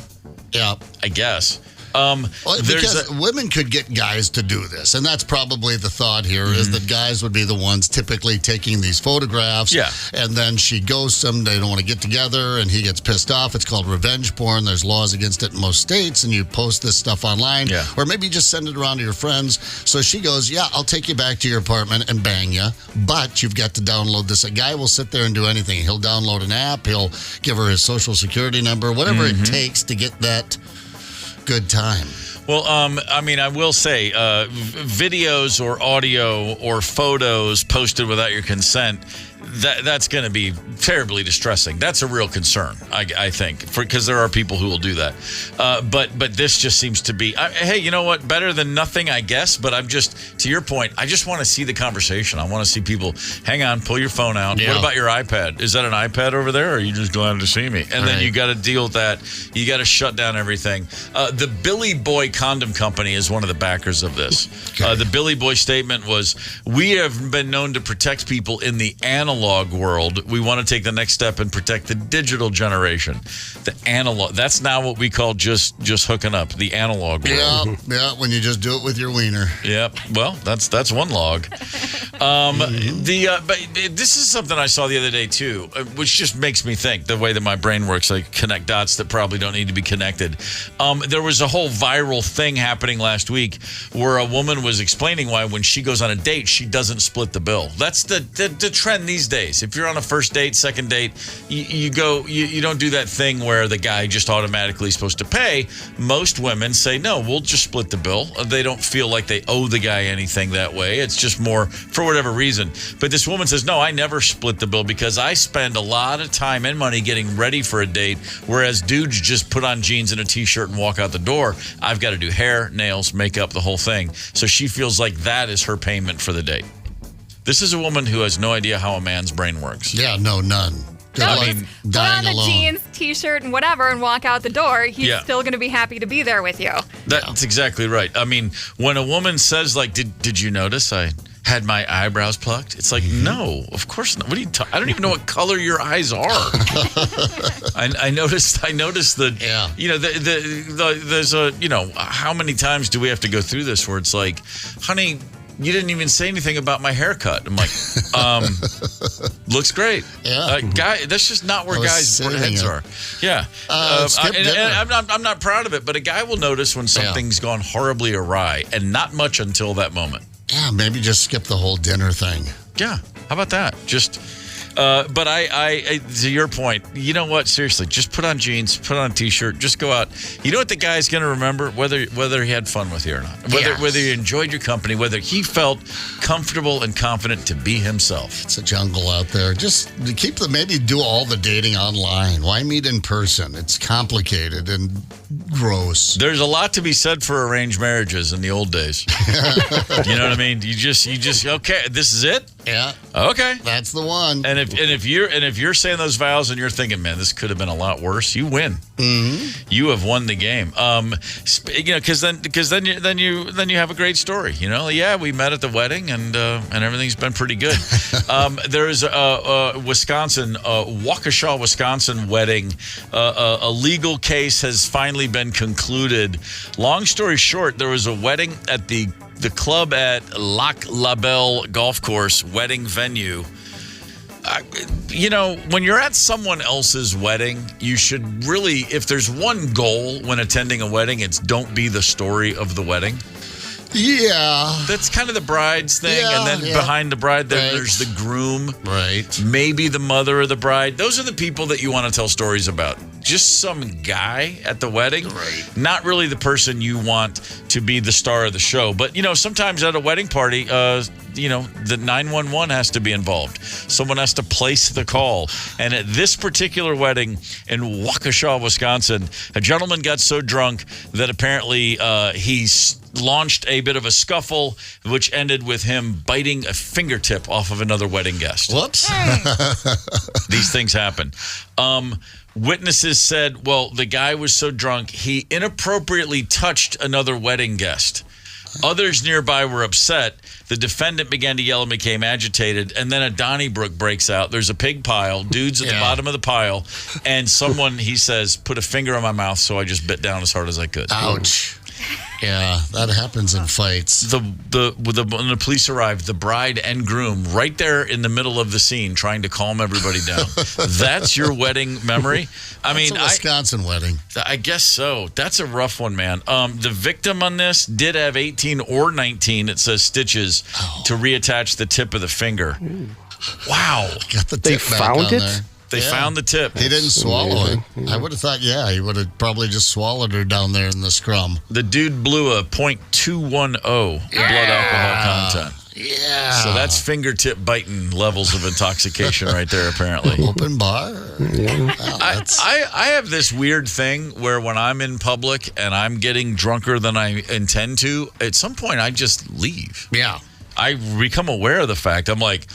Yeah. I guess. Because women could get guys to do this, and that's probably the thought here, is that guys would be the ones typically taking these photographs, and then she ghosts him, they don't want to get together, and he gets pissed off. It's called revenge porn. There's laws against it in most states, and you post this stuff online, or maybe you just send it around to your friends. So she goes, I'll take you back to your apartment and bang you, but you've got to download this. A guy will sit there and do anything. He'll download an app, he'll give her his social security number, whatever it takes to get that good time. Well, I mean, I will say, videos or audio or photos posted without your consent, that's going to be terribly distressing. That's a real concern, I think, because there are people who will do that. But this just seems to be, hey, you know what? Better than nothing, I guess. But I'm just, to your point, I just want to see the conversation. I want to see people, hang on, pull your phone out. What about your iPad? Is that an iPad over there, or are you just glad to see me? And then you got to deal with that. You got to shut down everything. The Billy Boy Condom Company is one of the backers of this. The Billy Boy statement was, we have been known to protect people in the analog world. We want to take the next step and protect the digital generation. The analog, that's now what we call just hooking up, the analog world. Yeah, when you just do it with your wiener. Yep. Well, that's one log. But this is something I saw the other day too, which just makes me think the way that my brain works. I connect dots that probably don't need to be connected. There was a whole viral thing happening last week where a woman was explaining why when she goes on a date, she doesn't split the bill. That's the trend these days. If you're on a first date, second date, you don't do that thing where the guy just automatically is supposed to pay. Most women say, no, we'll just split the bill. They don't feel like they owe the guy anything that way. It's just more for whatever reason. But this woman says, no, I never split the bill because I spend a lot of time and money getting ready for a date, whereas dudes just put on jeans and a t-shirt and walk out the door. I've got to do hair, nails, makeup, the whole thing. So she feels like that is her payment for the date. This is a woman who has no idea how a man's brain works. Yeah, no, none. Put on the jeans, t-shirt, and whatever, and walk out the door. He's still going to be happy to be there with you. That's exactly right. I mean, when a woman says, like, did you notice I had my eyebrows plucked? It's like, no, of course not. What are you I don't even know what color your eyes are. I noticed the, you know, there's a, you know, how many times do we have to go through this where it's like, honey, you didn't even say anything about my haircut. I'm like, looks great. Guy, that's just not where guys' heads are. Yeah. I'm not proud of it, but a guy will notice when something's gone horribly awry, and not much until that moment. Yeah, maybe just skip the whole dinner thing. Yeah. How about that? Just... but I, to your point, you know what? Seriously, just put on jeans, put on a t-shirt, just go out. You know what the guy's going to remember? Whether he had fun with you or not. Whether he enjoyed your company, whether he felt comfortable and confident to be himself. It's a jungle out there. Just maybe do all the dating online. Why meet in person? It's complicated and gross. There's a lot to be said for arranged marriages in the old days. You know what I mean? You just okay, this is it? Yeah. Okay. That's the one. And if you're saying those vows and you're thinking, man, this could have been a lot worse, you win. Mm-hmm. You have won the game. You know, because then you have a great story. You know, we met at the wedding and everything's been pretty good. There's a Wisconsin, Waukesha, Wisconsin wedding. A legal case has finally been concluded. Long story short, there was a wedding at the club at Lac La Belle Golf Course wedding venue. You know, when you're at someone else's wedding, you should really, if there's one goal when attending a wedding, it's don't be the story of the wedding. Yeah. That's kind of the bride's thing. And then behind the bride, there's the groom. Right. Maybe the mother of the bride. Those are the people that you want to tell stories about. Just some guy at the wedding. Right. Not really the person you want to be the star of the show. But, you know, sometimes at a wedding party, you know, the 911 has to be involved. Someone has to place the call. And at this particular wedding in Waukesha, Wisconsin, a gentleman got so drunk that apparently he launched a bit of a scuffle, which ended with him biting a fingertip off of another wedding guest. Whoops. These things happen. Witnesses said, well, the guy was so drunk, he inappropriately touched another wedding guest. Others nearby were upset. The defendant began to yell and became agitated, and then a Donnybrook breaks out. There's a pig pile, dudes at the bottom of the pile, and someone, he says, put a finger on my mouth, so I just bit down as hard as I could. Ouch. Yeah, that happens in fights. When the police arrived, the bride and groom right there in the middle of the scene trying to calm everybody down. That's your wedding memory? That's a Wisconsin wedding. I guess so. That's a rough one, man. The victim on this did have 18 or 19, it says, stitches to reattach the tip of the finger. Wow. Got the tip back on there. They found the tip. He didn't swallow it. I would have thought, he would have probably just swallowed her down there in the scrum. The dude blew a .210 blood alcohol content. Yeah. So that's fingertip biting levels of intoxication right there, apparently. Open bar. Yeah. Wow, I have this weird thing where when I'm in public and I'm getting drunker than I intend to, at some point I just leave. Yeah. I become aware of the fact. I'm like,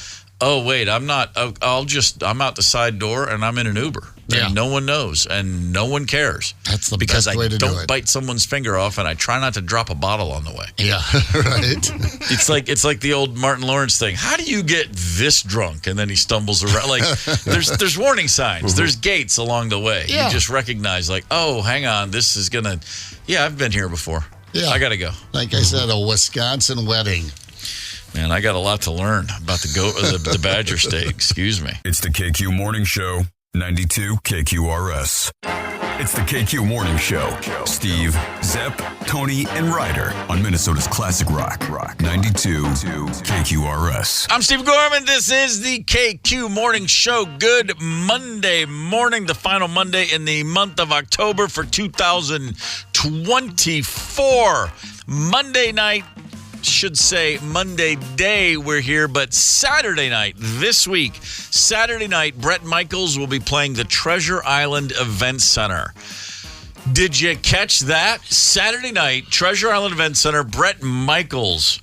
oh, wait, I'm out the side door and I'm in an Uber. And no one knows and no one cares. That's the because best way to do it. I don't bite someone's finger off and I try not to drop a bottle on the way. Yeah, right. It's like the old Martin Lawrence thing. How do you get this drunk? And then he stumbles around. Like there's warning signs. There's gates along the way. Yeah. You just recognize like, oh, hang on, this is gonna. Yeah, I've been here before. Yeah, I gotta go. Like I said, a Wisconsin wedding. Man, I got a lot to learn about the Badger State. Excuse me. It's the KQ Morning Show, 92 KQRS. It's the KQ Morning Show. Steve, Zepp, Tony, and Ryder on Minnesota's Classic Rock. 92 KQRS. I'm Steve Gorman. This is the KQ Morning Show. Good Monday morning, the final Monday in the month of October for 2024. Monday night. Should say Monday day we're here, but Saturday night this week, Saturday night, Bret Michaels will be playing the Treasure Island Event Center. Did you catch that? Saturday night, Treasure Island Event Center, Bret Michaels,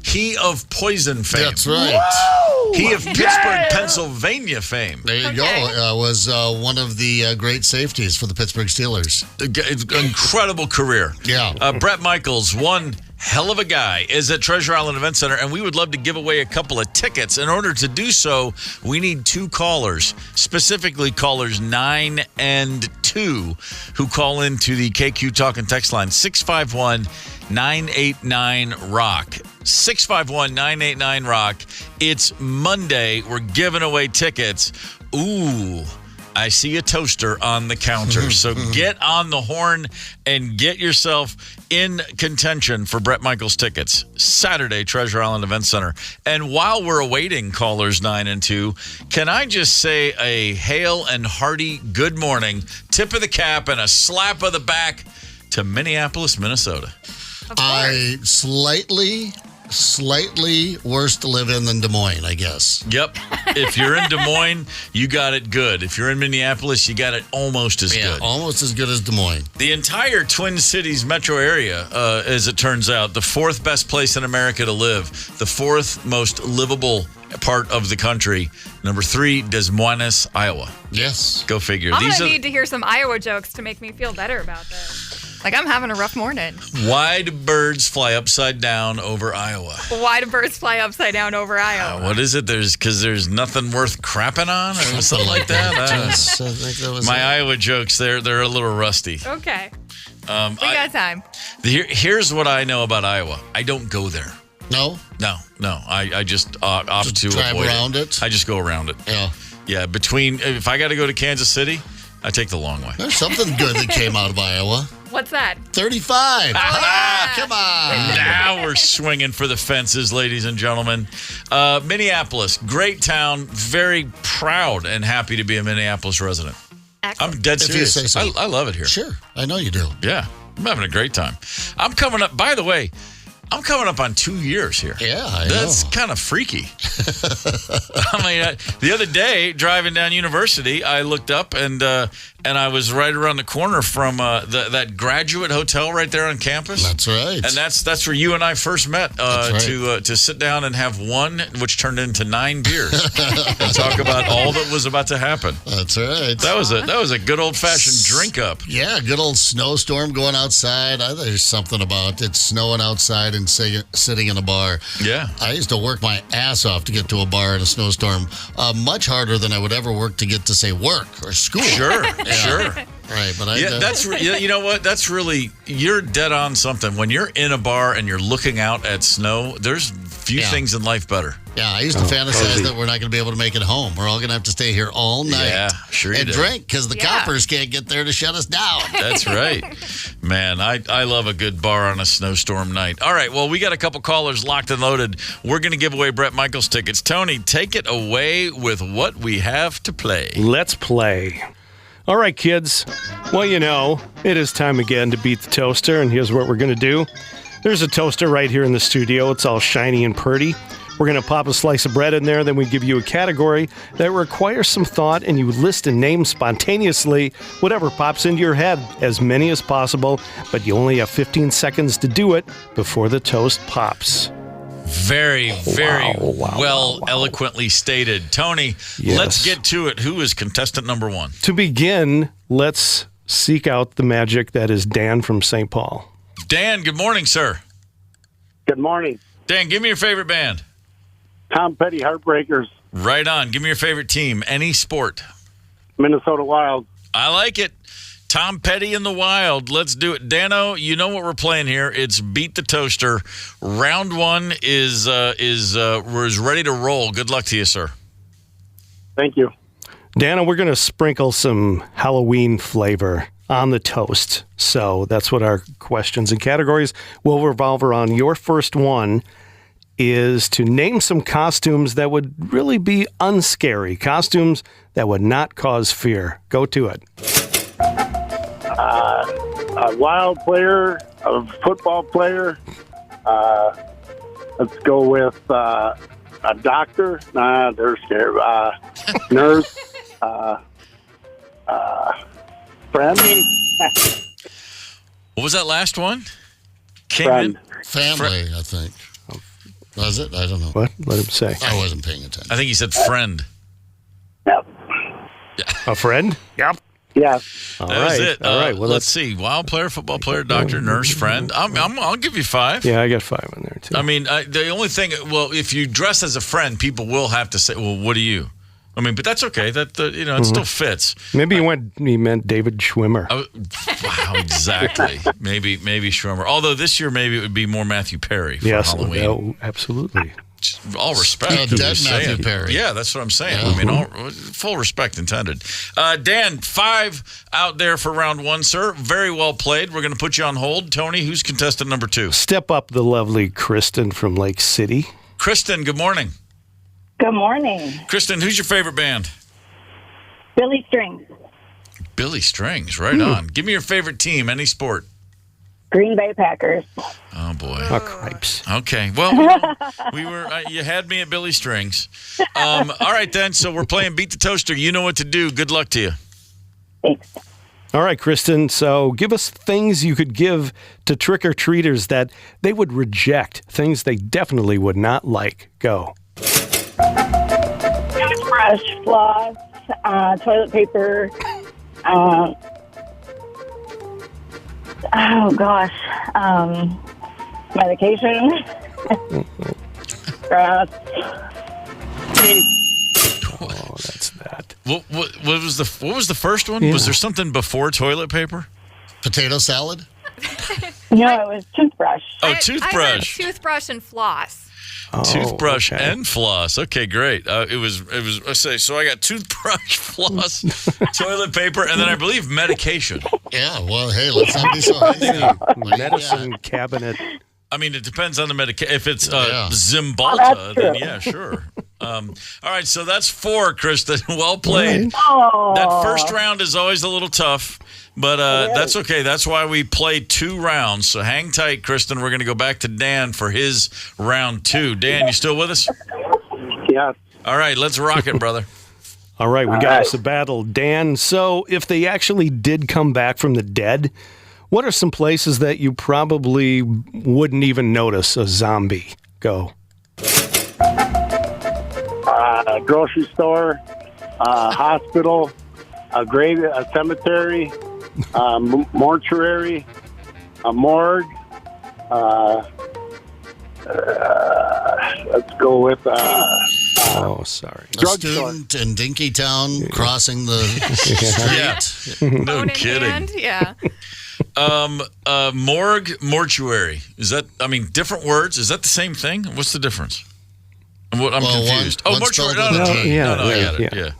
he of Poison fame. That's right. Whoa! He of Pittsburgh, Pennsylvania fame. There you go. Was one of the great safeties for the Pittsburgh Steelers. Incredible career. Yeah. Bret Michaels, one hell of a guy, is at Treasure Island Event Center, and we would love to give away a couple of tickets. In order to do so, we need 2 callers, specifically callers 9 and 2, who call into the KQ Talk and Text line 651-989-ROCK. 651-989-ROCK. It's Monday. We're giving away tickets. Ooh, I see a toaster on the counter. So get on the horn and get yourself in contention for Bret Michaels tickets. Saturday, Treasure Island Event Center. And while we're awaiting callers 9 and 2, can I just say a hail and hearty good morning, tip of the cap, and a slap of the back to Minneapolis, Minnesota. Slightly worse to live in than Des Moines, I guess. Yep. If you're in Des Moines, you got it good. If you're in Minneapolis, you got it almost as good. Almost as good as Des Moines. The entire Twin Cities metro area, as it turns out, the 4th best place in America to live, the 4th most livable part of the country. Number 3, Des Moines, Iowa. Yes. Go figure. I'm going to need to hear some Iowa jokes to make me feel better about this. Like I'm having a rough morning. Why do birds fly upside down over Iowa? Why do birds fly upside down over Iowa? What is it? Because there's nothing worth crapping on or something like that? I think that was my Iowa jokes, they're a little rusty. Okay. We got time. Here's what I know about Iowa. I don't go there. No? No. I just opt to drive avoid around it? I just go around it. Yeah. Yeah, if I got to go to Kansas City, I take the long way. There's something good that came out of Iowa. What's that? 35. Yeah. Come on. Now we're swinging for the fences, ladies and gentlemen. Minneapolis, great town. Very proud and happy to be a Minneapolis resident. Excellent. I'm dead serious. If you say so. I love it here. Sure. I know you do. Yeah. I'm having a great time. I'm coming up, by the way, I'm coming up on 2 years here. Yeah, I That's know. kind of freaky. I mean, the other day, driving down University, I looked up and I was right around the corner from that graduate hotel right there on campus. That's right. And that's where you and I first met to sit down and have one, which turned into 9 beers, and talk about all that was about to happen. That's right. That was a good old fashioned drink up. Yeah, good old snowstorm going outside. There's something about it snowing outside and sitting in a bar. Yeah. I used to work my ass off to get to a bar in a snowstorm. Much harder than I would ever work to get to, say, work or school. Sure. Yeah. Sure. Right, but you know what? That's really, you're dead on something. When you're in a bar and you're looking out at snow, there's few things in life better. Yeah, I used to fantasize that we're not going to be able to make it home. We're all going to have to stay here all night. Yeah, sure you and do. drink because the coppers can't get there to shut us down. That's right. Man, I love a good bar on a snowstorm night. All right, well, we got a couple callers locked and loaded. We're going to give away Bret Michaels tickets. Tony, take it away with what we have to play. Let's play. All right, kids. Well, you know, it is time again to beat the toaster, and here's what we're going to do. There's a toaster right here in the studio. It's all shiny and pretty. We're going to pop a slice of bread in there, then we give you a category that requires some thought, and you list and name spontaneously whatever pops into your head, as many as possible, but you only have 15 seconds to do it before the toast pops. Very, very eloquently stated. Tony, let's get to it. Who is contestant number one? To begin, let's seek out the magic that is Dan from St. Paul. Dan, good morning, sir. Good morning. Dan, give me your favorite band. Tom Petty Heartbreakers. Right on. Give me your favorite team. Any sport. Minnesota Wild. I like it. Tom Petty and the Wild. Let's do it. Dano, you know what we're playing here. It's Beat the Toaster. Round one is ready to roll. Good luck to you, sir. Thank you. Dano, we're going to sprinkle some Halloween flavor on the toast. So that's what our questions and categories will revolve around. Your first one is to name some costumes that would really be unscary, costumes that would not cause fear. Go to it. A wild player, a football player. Let's go with a doctor. Nah, they're scared. Nurse. Friend. What was that last one? Friend. Family, I think. Was it? I don't know. What? Let him say. I wasn't paying attention. I think he said friend. Yep. A friend? Yep. Yes. That was it. All right. Well, let's see. Wild player, football player, doctor, nurse, friend. I'll give you 5. Yeah, I got 5 in there, too. I mean, the only thing, well, if you dress as a friend, people will have to say, well, what are you? I mean, but that's okay. That it still fits. Maybe he meant David Schwimmer. Oh, wow, exactly. maybe Schwimmer. Although this year maybe it would be more Matthew Perry for Halloween. Oh, absolutely. All respect. Dead Matthew Perry. Yeah, that's what I'm saying. Yeah. I mean, full respect intended. Dan, 5 out there for round 1, sir. Very well played. We're going to put you on hold. Tony, who's contestant number 2? Step up the lovely Kristen from Lake City. Kristen, good morning. Good morning. Kristen, who's your favorite band? Billy Strings. Billy Strings, right on. Give me your favorite team, any sport. Green Bay Packers. Oh, boy. Oh, cripes. Okay. Well, we were. You had me at Billy Strings. All right, then. So we're playing Beat the Toaster. You know what to do. Good luck to you. Thanks. All right, Kristen. So give us things you could give to trick-or-treaters that they would reject, things they definitely would not like. Go. Toothbrush, floss, toilet paper. Oh gosh, medication. Grass. Oh, that's that. What was the first one? Yeah. Was there something before toilet paper? Potato salad? No, it was toothbrush. Oh, toothbrush. I heard toothbrush and floss. Oh, toothbrush and floss. Okay, great. It was. I say. So I got toothbrush, floss, toilet paper, and then I believe medication. Yeah. Well, hey, let's not be so hasty. Medicine cabinet. I mean, it depends on the medication. If it's Zymbalta, then yeah, sure. All right, so that's 4, Kristen. Well played. Oh. That first round is always a little tough. But that's okay. That's why we play 2 rounds. So hang tight, Kristen. We're going to go back to Dan for his round 2. Dan, you still with us? Yes. All right, let's rock it, brother. All right, we got us a battle. Dan, so if they actually did come back from the dead, what are some places that you probably wouldn't even notice a zombie? Go. Grocery store, hospital, a cemetery, mortuary, a morgue. Let's go with Oh, sorry. A student in Dinkytown crossing the street. No Phone in kidding. hand, yeah. Morgue, mortuary. Is that, different words? Is that the same thing? What's the difference? I'm confused. One's mortuary. spelled with a G. No, I got it. Yeah.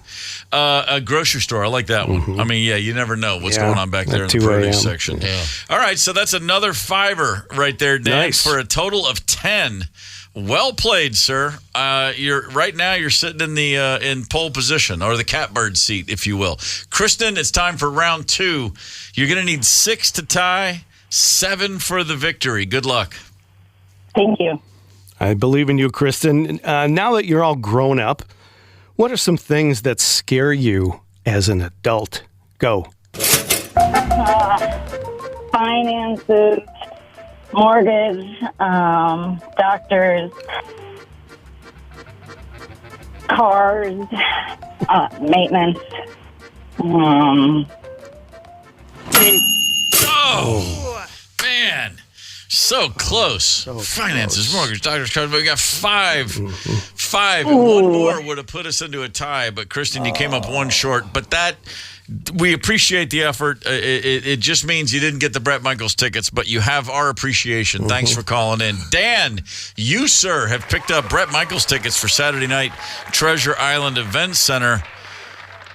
A grocery store. I like that one. You never know what's going on back there in the produce section. Yeah. All right, so that's another $5 right there, Dan, Nice. for a total of 10. Well played, sir. You're sitting in the in pole position, or the catbird seat, if you will. Kristen, it's time for round 2. You're going to need 6 to tie, 7 for the victory. Good luck. Thank you. I believe in you, Kristen. Now that you're all grown up, what are some things that scare you as an adult? Go. Finances, mortgage, doctors, cars, maintenance. Oh, man. So close. Finances, mortgage, doctor's card. We got 5. 5. And one more would have put us into a tie. But, Kristen, you came up one short. But we appreciate the effort. It just means you didn't get the Bret Michaels tickets, but you have our appreciation. Thanks for calling in. Dan, you, sir, have picked up Bret Michaels tickets for Saturday night, Treasure Island Event Center.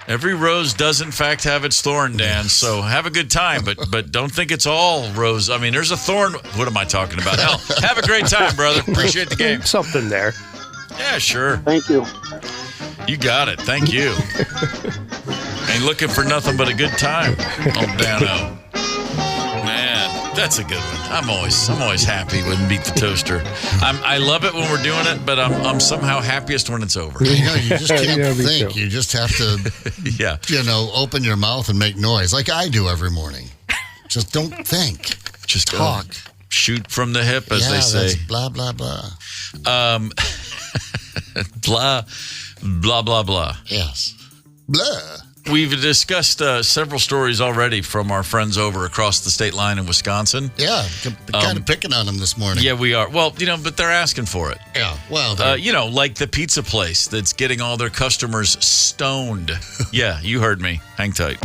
Every rose does, in fact, have its thorn, Dan. So have a good time, but don't think it's all rose. There's a thorn. What am I talking about? Hell, have a great time, brother. Appreciate the game. Something there. Yeah, sure. Thank you. You got it. Thank you. Ain't looking for nothing but a good time on Dano. Man, that's a good one. I'm always happy when Beat the Toaster. I love it when we're doing it, but I'm somehow happiest when it's over. You just can't Yeah, me think. too. You just have to, Yeah. open your mouth and make noise like I do every morning. Just don't think. Just Talk. Shoot from the hip, as they say. That's blah, blah, blah. Blah, blah, blah, blah. Yes. Blah. We've discussed several stories already from our friends over across the state line in Wisconsin. Yeah. Kind of picking on them this morning. Yeah, we are. Well, but they're asking for it. Yeah. Well, like the pizza place that's getting all their customers stoned. Yeah, you heard me. Hang tight.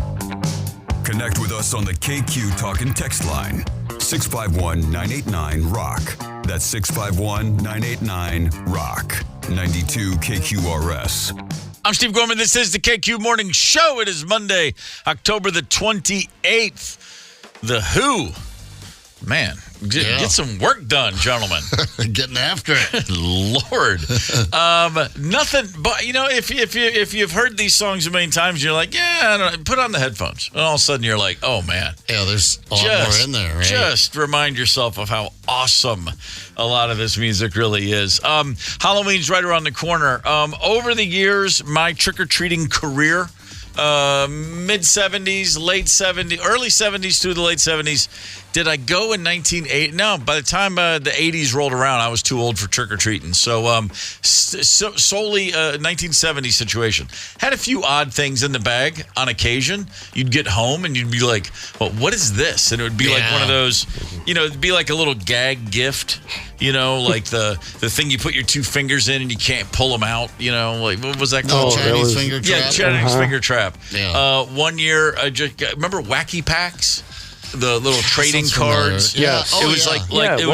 Connect with us on the KQ Talk and Text line. 651-989-ROCK. That's 651-989-ROCK. 92 KQRS. I'm Steve Gorman. This is the KQ Morning Show. It is Monday, October the 28th. The Who. Man, get some work done, gentlemen. getting after it. Lord. Nothing but, if you've heard these songs a million times, you're like, yeah, I don't know, put on the headphones. And all of a sudden you're like, oh, man. Yeah, there's a lot more in there, right? Just remind yourself of how awesom a lot of this music really is. Halloween's right around the corner. Over the years, my trick-or-treating career, mid-70s, late 70s, early 70s through the late 70s. Did I go in 1980? No, by the time the 80s rolled around, I was too old for trick-or-treating. So solely 1970 situation. Had a few odd things in the bag on occasion. You'd get home and you'd be like, well, what is this? And it would be like one of those, it'd be like a little gag gift, like the thing you put your 2 fingers in and you can't pull them out, like, what was that called? Chinese finger trap. Yeah, Chinese finger trap. Yeah. One year, remember Wacky Packs? The little trading familiar. cards. Yeah. It was like it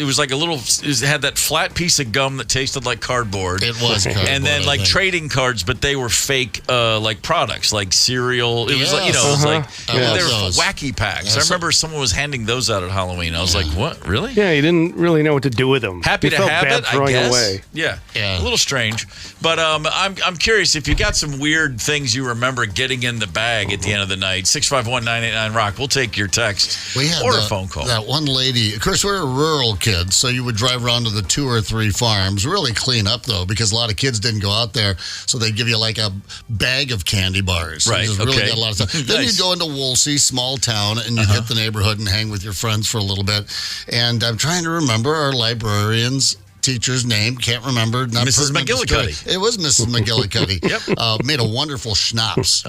was like a little. It had that flat piece of gum that tasted like cardboard. It was cardboard. And then like trading cards, but they were fake, like products, like cereal. It was like it was like they were Wacky Packs. I remember someone was handing those out at Halloween. I was like, what? Really? Yeah, you didn't really know what to do with them. Happy you to felt have bad it. throwing I guess. away. Yeah, a little strange, but I'm curious if you got some weird things you remember getting in the bag at the end of the night. 651-989-ROCK. We'll take your text We had or a phone call. That one lady, of course, we're rural kids, so you would drive around to the 2 or 3 farms. Really clean up, though, because a lot of kids didn't go out there, so they'd give you like a bag of candy bars. Right, So really got a lot of stuff. Then Nice. you'd go into Woolsey, small town, and you'd hit the neighborhood and hang with your friends for a little bit. And I'm trying to remember our librarian's teacher's name. Can't remember. Not Mrs. pertinent to the McGillicuddy. story. It was Mrs. McGillicuddy. Yep. Made a wonderful schnapps,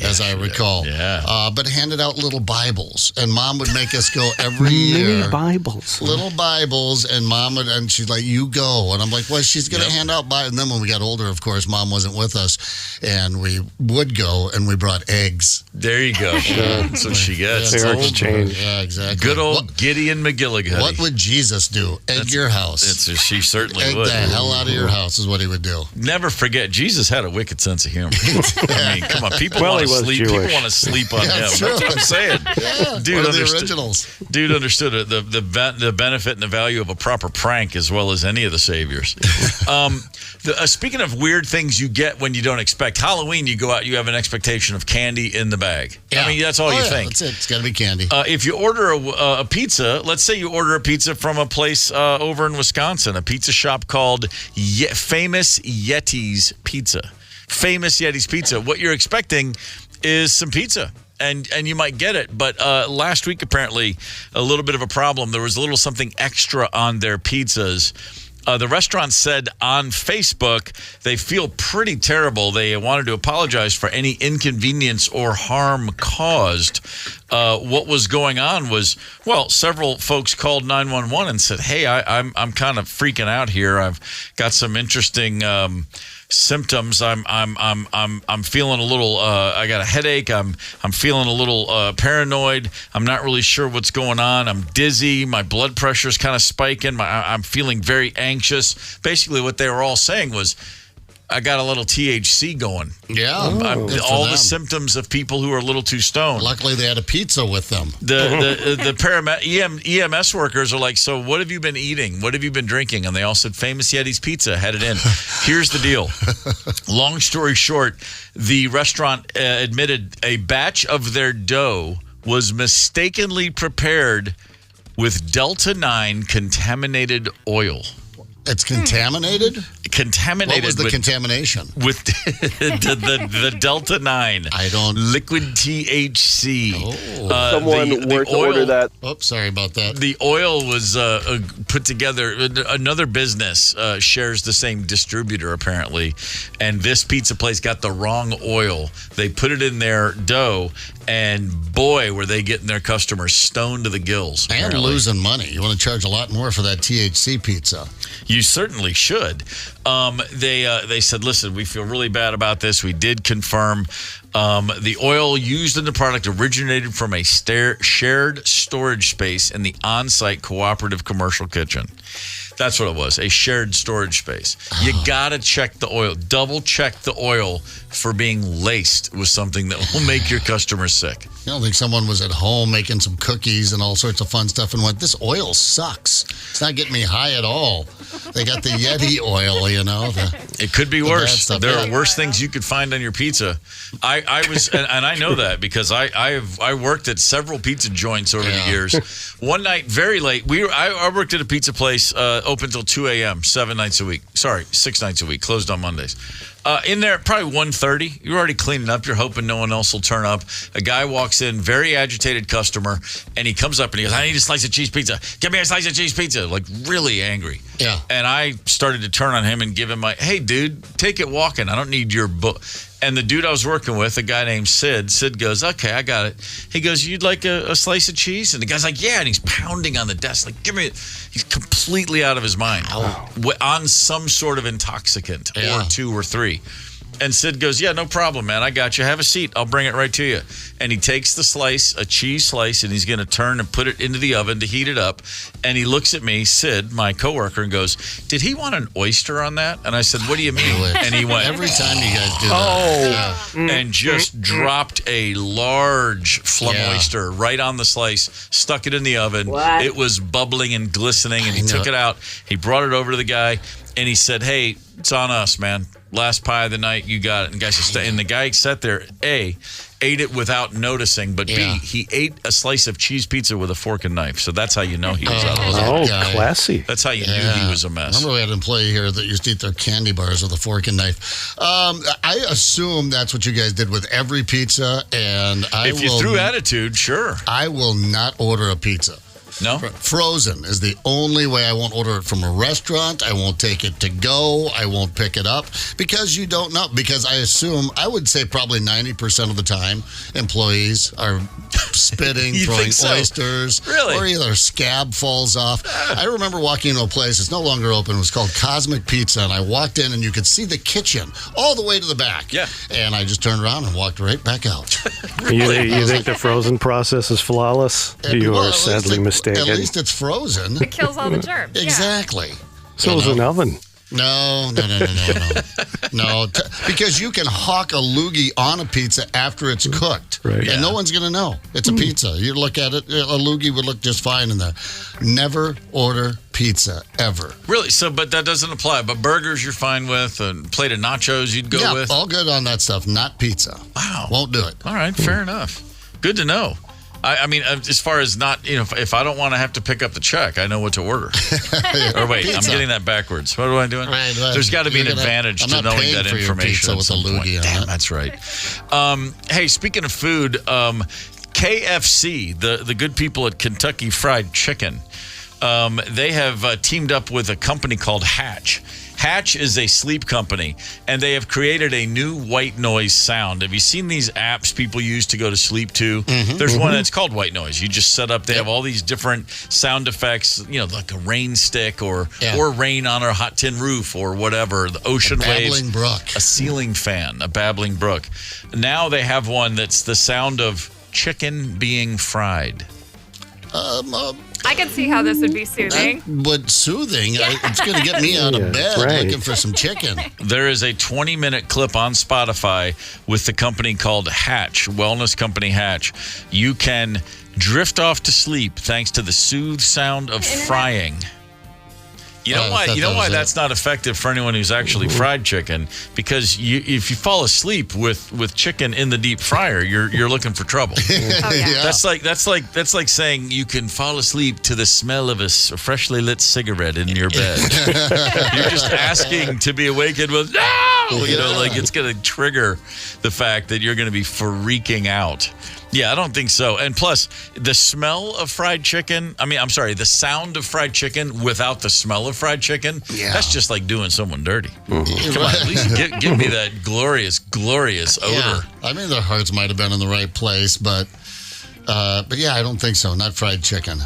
as I recall. Yeah. But handed out little Bibles. And Mom would make us go every year. Mini Bibles. Little Bibles. And Mom would, and she's like, you go. And I'm like, well, she's going to hand out Bibles. And then when we got older, of course, Mom wasn't with us. And we would go, and we brought eggs. There you go. That's what she gets. Fair exchange. Yeah, exactly. Good old Gideon McGillicuddy. What would Jesus do? Egg your house. She certainly Egg would. the hell out of your house is what he would do. Never forget, Jesus had a wicked sense of humor. I mean, come on, people want to sleep. Jewish. People want to sleep on him. That's That's what I'm saying. Yeah, Dude one of the understood. originals. Dude understood the benefit and the value of a proper prank as well as any of the saviors. Speaking of weird things you get when you don't expect, Halloween, you go out, you have an expectation of candy in the bag. Yeah. I mean, that's all you think. That's it. It's got to be candy. If you order a pizza, let's say you order a pizza from a place over in Wisconsin, a pizza shop called Famous Yeti's Pizza. Famous Yeti's Pizza. What you're expecting is some pizza. And you might get it, but last week apparently a little bit of a problem. There was a little something extra on their pizzas. The restaurant said on Facebook they feel pretty terrible. They wanted to apologize for any inconvenience or harm caused. What was going on was, well, several folks called 911 and said, "Hey, I'm kind of freaking out here. I've got some interesting symptoms. I'm feeling a little. I got a headache. I'm feeling a little paranoid. I'm not really sure what's going on. I'm dizzy. My blood pressure's kind of spiking. I'm feeling very anxious." Basically, what they were all saying was, I got a little THC going. Yeah. All the symptoms of people who are a little too stoned. Luckily, they had a pizza with them. The EMS workers are like, "So what have you been eating? What have you been drinking?" And they all said, "Famous Yeti's Pizza had it in." Here's the deal. Long story short, the restaurant admitted a batch of their dough was mistakenly prepared with Delta 9 contaminated oil. It's contaminated? Contaminated. What was the contamination? With the Delta 9. I don't. Liquid THC. Someone were to order that. Oh, sorry about that. The oil was put together. Another business shares the same distributor, apparently. And this pizza place got the wrong oil. They put it in their dough, and boy, were they getting their customers stoned to the gills. And apparently. losing money. You want to charge a lot more for that THC pizza. You certainly should. They said, listen, we feel really bad about this. We did confirm the oil used in the product originated from a shared storage space in the on-site cooperative commercial kitchen. That's what it was, a shared storage space. You got to check the oil. Double check the oil for being laced with something that will make your customers sick. I don't think someone was at home making some cookies and all sorts of fun stuff and went, this oil sucks. It's not getting me high at all. They got the Yeti oil, you know. It could be worse. There are worse things you could find on your pizza. I was, and I know that because I worked at several pizza joints over the years. One night, very late, I worked at a pizza place open till 2 a.m. 6 nights a week, closed on Mondays. In there, probably 1:30. You're already cleaning up. You're hoping no one else will turn up. A guy walks in, very agitated customer, and he comes up and he goes, "I need a slice of cheese pizza. Give me a slice of cheese pizza." Like, really angry. Yeah. And I started to turn on him and give him "Hey, dude, take it walking. I don't need your book." And the dude I was working with, a guy named Sid goes, "Okay, I got it." He goes, "You'd like a slice of cheese?" And the guy's like, "Yeah." And he's pounding on the desk, like, "Give me it." He's completely out of his mind on some sort of intoxicant or 2 or 3. And Sid goes, "Yeah, no problem, man. I got you. Have a seat. I'll bring it right to you." And he takes the slice, a cheese slice, and he's going to turn and put it into the oven to heat it up. And he looks at me, Sid, my coworker, and goes, "Did he want an oyster on that?" And I said, "What do you mean?" And he went, Every time you guys do that. and just dropped a large flum oyster right on the slice, stuck it in the oven. What? It was bubbling and glistening, and he took it out. He brought it over to the guy, and he said, "Hey, it's on us, man. Last pie of the night, you got it." And the guy sat there, A, ate it without noticing, but B, he ate a slice of cheese pizza with a fork and knife. So that's how you know he was out of his mind. Classy. That's how you knew he was a mess. Remember we had an employee here that used to eat their candy bars with a fork and knife. I assume that's what you guys did with every pizza, and If you threw attitude, sure. I will not order a pizza. No? Frozen is the only way. I won't order it from a restaurant. I won't take it to go. I won't pick it up because you don't know. Because I would say probably 90% of the time, employees are spitting, throwing oysters. Really? Or either scab falls off. I remember walking into a place, it's no longer open. It was called Cosmic Pizza. And I walked in and you could see the kitchen all the way to the back. Yeah. And I just turned around and walked right back out. You think the frozen process is flawless? You are sadly mistaken. At least it's frozen. It kills all the germs. Exactly. So is an oven. No. Because you can hawk a loogie on a pizza after it's cooked. Right. And no one's going to know. It's a pizza. You look at it, a loogie would look just fine in there. Never order pizza, ever. Really? But that doesn't apply. But burgers you're fine with, a plate of nachos you'd go with? All good on that stuff, not pizza. Wow. Won't do it. All right, fair enough. Good to know. I mean, as far as not, if I don't want to have to pick up the check, I know what to order. Or wait, Pizza. I'm getting that backwards. What am I doing? Right. There's got to be an advantage to knowing that information. With a loogie on it. That's right. Hey, speaking of food, KFC, the good people at Kentucky Fried Chicken, they have teamed up with a company called Hatch. Hatch is a sleep company, and they have created a new white noise sound. Have you seen these apps people use to go to sleep to? There's one that's called white noise. You just set up, they have all these different sound effects, like a rain stick or rain on a hot tin roof or whatever, the ocean waves, babbling brook, a ceiling fan, a babbling brook. Now they have one that's the sound of chicken being fried. I can see how this would be soothing. But soothing, it's going to get me out of bed looking for some chicken. There is a 20-minute clip on Spotify with the company called Hatch, wellness company Hatch. You can drift off to sleep thanks to the soothe sound of frying. You know why that's not effective for anyone who's actually fried chicken? Because if you fall asleep with chicken in the deep fryer, you're looking for trouble. That's like saying you can fall asleep to the smell of a freshly lit cigarette in your bed. You're just asking to be awakened with no. It's going to trigger the fact that you're going to be freaking out. Yeah, I don't think so. And plus, the smell of fried chicken, the sound of fried chicken without the smell of fried chicken, that's just like doing someone dirty. Come on, at least give me that glorious, glorious odor. Yeah. I mean, their hearts might have been in the right place, but yeah, I don't think so. Not fried chicken.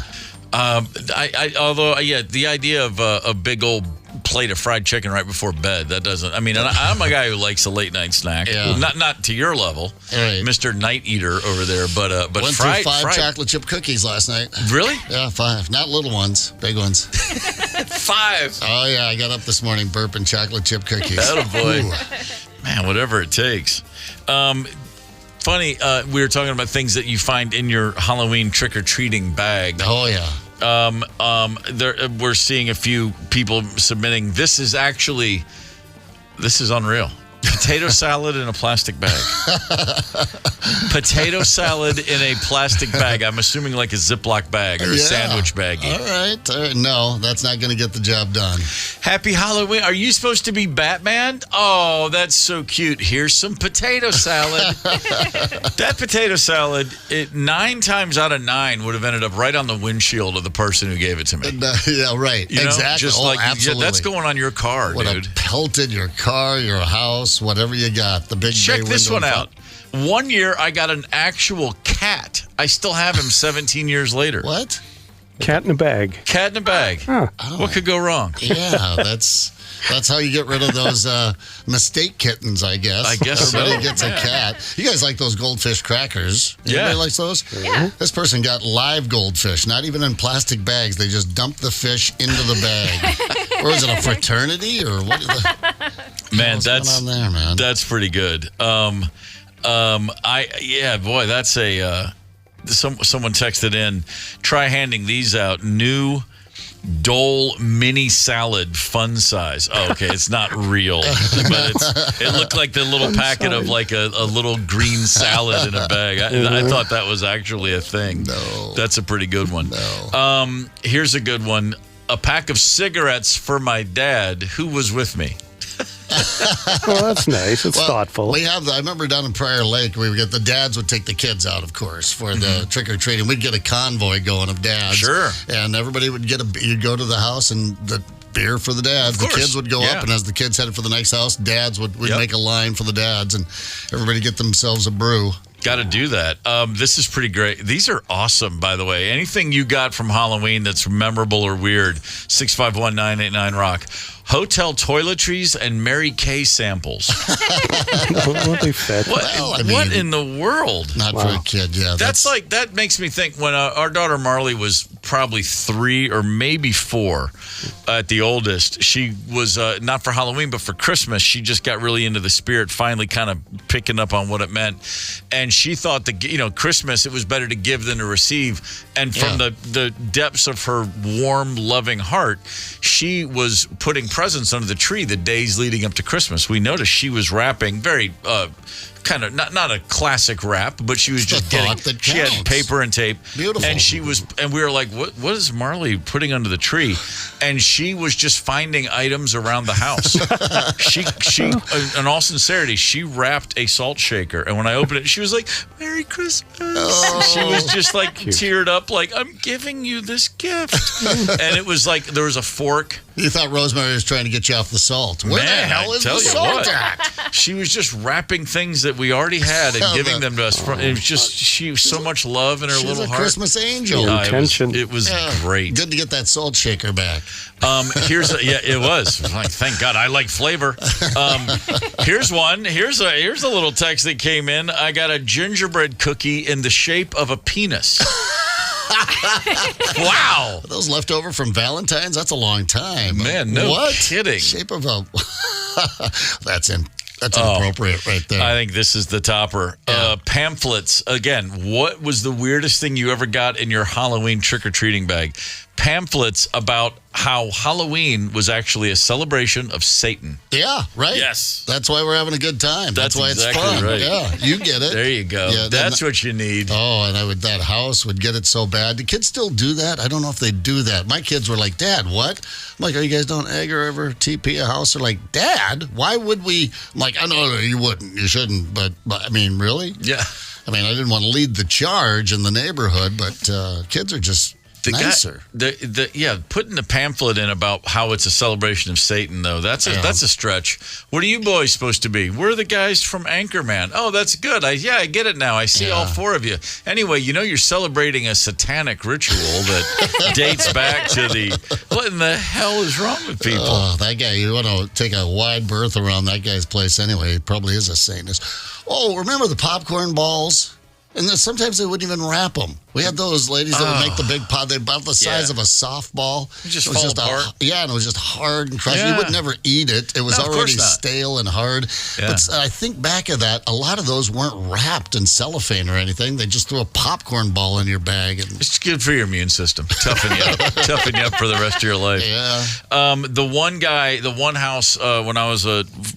The idea of a big old plate of fried chicken right before bed, that doesn't, and I'm a guy who likes a late night snack. Yeah. Not to your level, right. Mr. Night Eater over there, but went fried, through 5 chocolate chip cookies last night. Really? Yeah, 5. Not little ones, big ones. 5. Oh yeah, I got up this morning burping chocolate chip cookies. Attaboy. Man, whatever it takes. Funny, we were talking about things that you find in your Halloween trick-or-treating bag. Oh yeah. We're seeing a few people submitting. This is unreal. Potato salad in a plastic bag. Potato salad in a plastic bag. I'm assuming like a Ziploc bag or a sandwich baggie. All right. No, that's not going to get the job done. Happy Halloween. Are you supposed to be Batman? Oh, that's so cute. Here's some potato salad. That potato salad, 9 times out of 9 would have ended up right on the windshield of the person who gave it to me. Yeah, right. Exactly. Absolutely. That's going on your car, would dude. Have pelted your car, your house, whatever you got. The big Check bay this window one out. One year, I got an actual cat. I still have him 17 years later. What? Cat in a bag. Cat in a bag. Huh. What could go wrong? Yeah, that's how you get rid of those mistake kittens, I guess. I guess Everybody gets a cat. You guys like those goldfish crackers? Anybody likes those? Yeah. This person got live goldfish, not even in plastic bags. They just dumped the fish into the bag. Or is it a fraternity or what? Man, what's going on there, man? That's pretty good. That's a. Someone texted in, try handing these out. New Dole mini salad fun size. Oh, okay, it's not real, but it looked like the little packet of like a little green salad in a bag. I thought that was actually a thing. No. That's a pretty good one. No. Here's a good one. A pack of cigarettes for my dad, who was with me. Well, that's nice. It's thoughtful. We have. I remember down in Prior Lake, the dads would take the kids out, of course, for the trick or treating. We'd get a convoy going of dads. Sure. And everybody would you'd go to the house and the beer for the dads. The kids would go up, and as the kids headed for the next house, dads would make a line for the dads, and everybody get themselves a brew. Got to do that. This is pretty great. These are awesome, by the way. Anything you got from Halloween that's memorable or weird, 651-989-ROCK. Hotel toiletries and Mary Kay samples. What they fit. What in the world? Not for a kid, yeah. That makes me think when our daughter Marley was probably 3 or maybe 4 at the oldest. She was not for Halloween, but for Christmas. She just got really into the spirit, finally kind of picking up on what it meant. And she thought that, Christmas, it was better to give than to receive. And from the depths of her warm, loving heart, she was putting presents under the tree the days leading up to Christmas. We noticed she was wrapping very kind of not a classic wrap, but she was just she had paper and tape. Beautiful. And we were like, what is Marley putting under the tree? And she was just finding items around the house. she in all sincerity, she wrapped a salt shaker, and when I opened it, she was like, Merry Christmas. She was just like teared up, like, I'm giving you this gift. And it was like there was a fork. You thought Rosemary was trying to get you off the salt. Where the hell is the salt at? She was just wrapping things that we already had and giving them to us. It was just so much love in her little heart. She's a Christmas angel. It was great. Good to get that salt shaker back. It was. Like, thank God, I like flavor. Here's one. Here's a little text that came in. I got a gingerbread cookie in the shape of a penis. Wow. Are those left over from Valentine's? That's a long time. Man, no kidding. Shape of a... That's inappropriate right there. I think this is the topper. Pamphlets. Again, what was the weirdest thing you ever got in your Halloween trick-or-treating bag? Pamphlets about how Halloween was actually a celebration of Satan. Yeah, right? Yes. That's why we're having a good time. That's why exactly it's fun. Right. Yeah, you get it. There you go. Yeah, that's what you need. Oh, and that house would get it so bad. Do kids still do that? I don't know if they do that. My kids were like, Dad, what? I'm like, are you guys don't egg or ever TP a house? They're like, Dad, why would we? I'm like, I know you wouldn't. You shouldn't. But I mean, really? Yeah. I mean, I didn't want to lead the charge in the neighborhood, but kids are just... nicer. Putting the pamphlet in about how it's a celebration of Satan, though, that's a stretch. What are you boys supposed to be? We're the guys from Anchorman. Oh, that's good. I get it now. I see all 4 of you. Anyway, you're celebrating a satanic ritual that dates back to what in the hell is wrong with people? Oh, that guy, you want to take a wide berth around that guy's place anyway. He probably is a Satanist. Oh, remember the popcorn balls? And then sometimes they wouldn't even wrap them. We had those ladies that would make the big pot. They're about the size of a softball. It was just apart. And it was just hard and crushed. You would never eat it. It was already stale and hard. Yeah. But I think back of that, a lot of those weren't wrapped in cellophane or anything. They just threw a popcorn ball in your bag. It's good for your immune system. Toughen you up. Toughen you up for the rest of your life. Yeah. The one house, when I was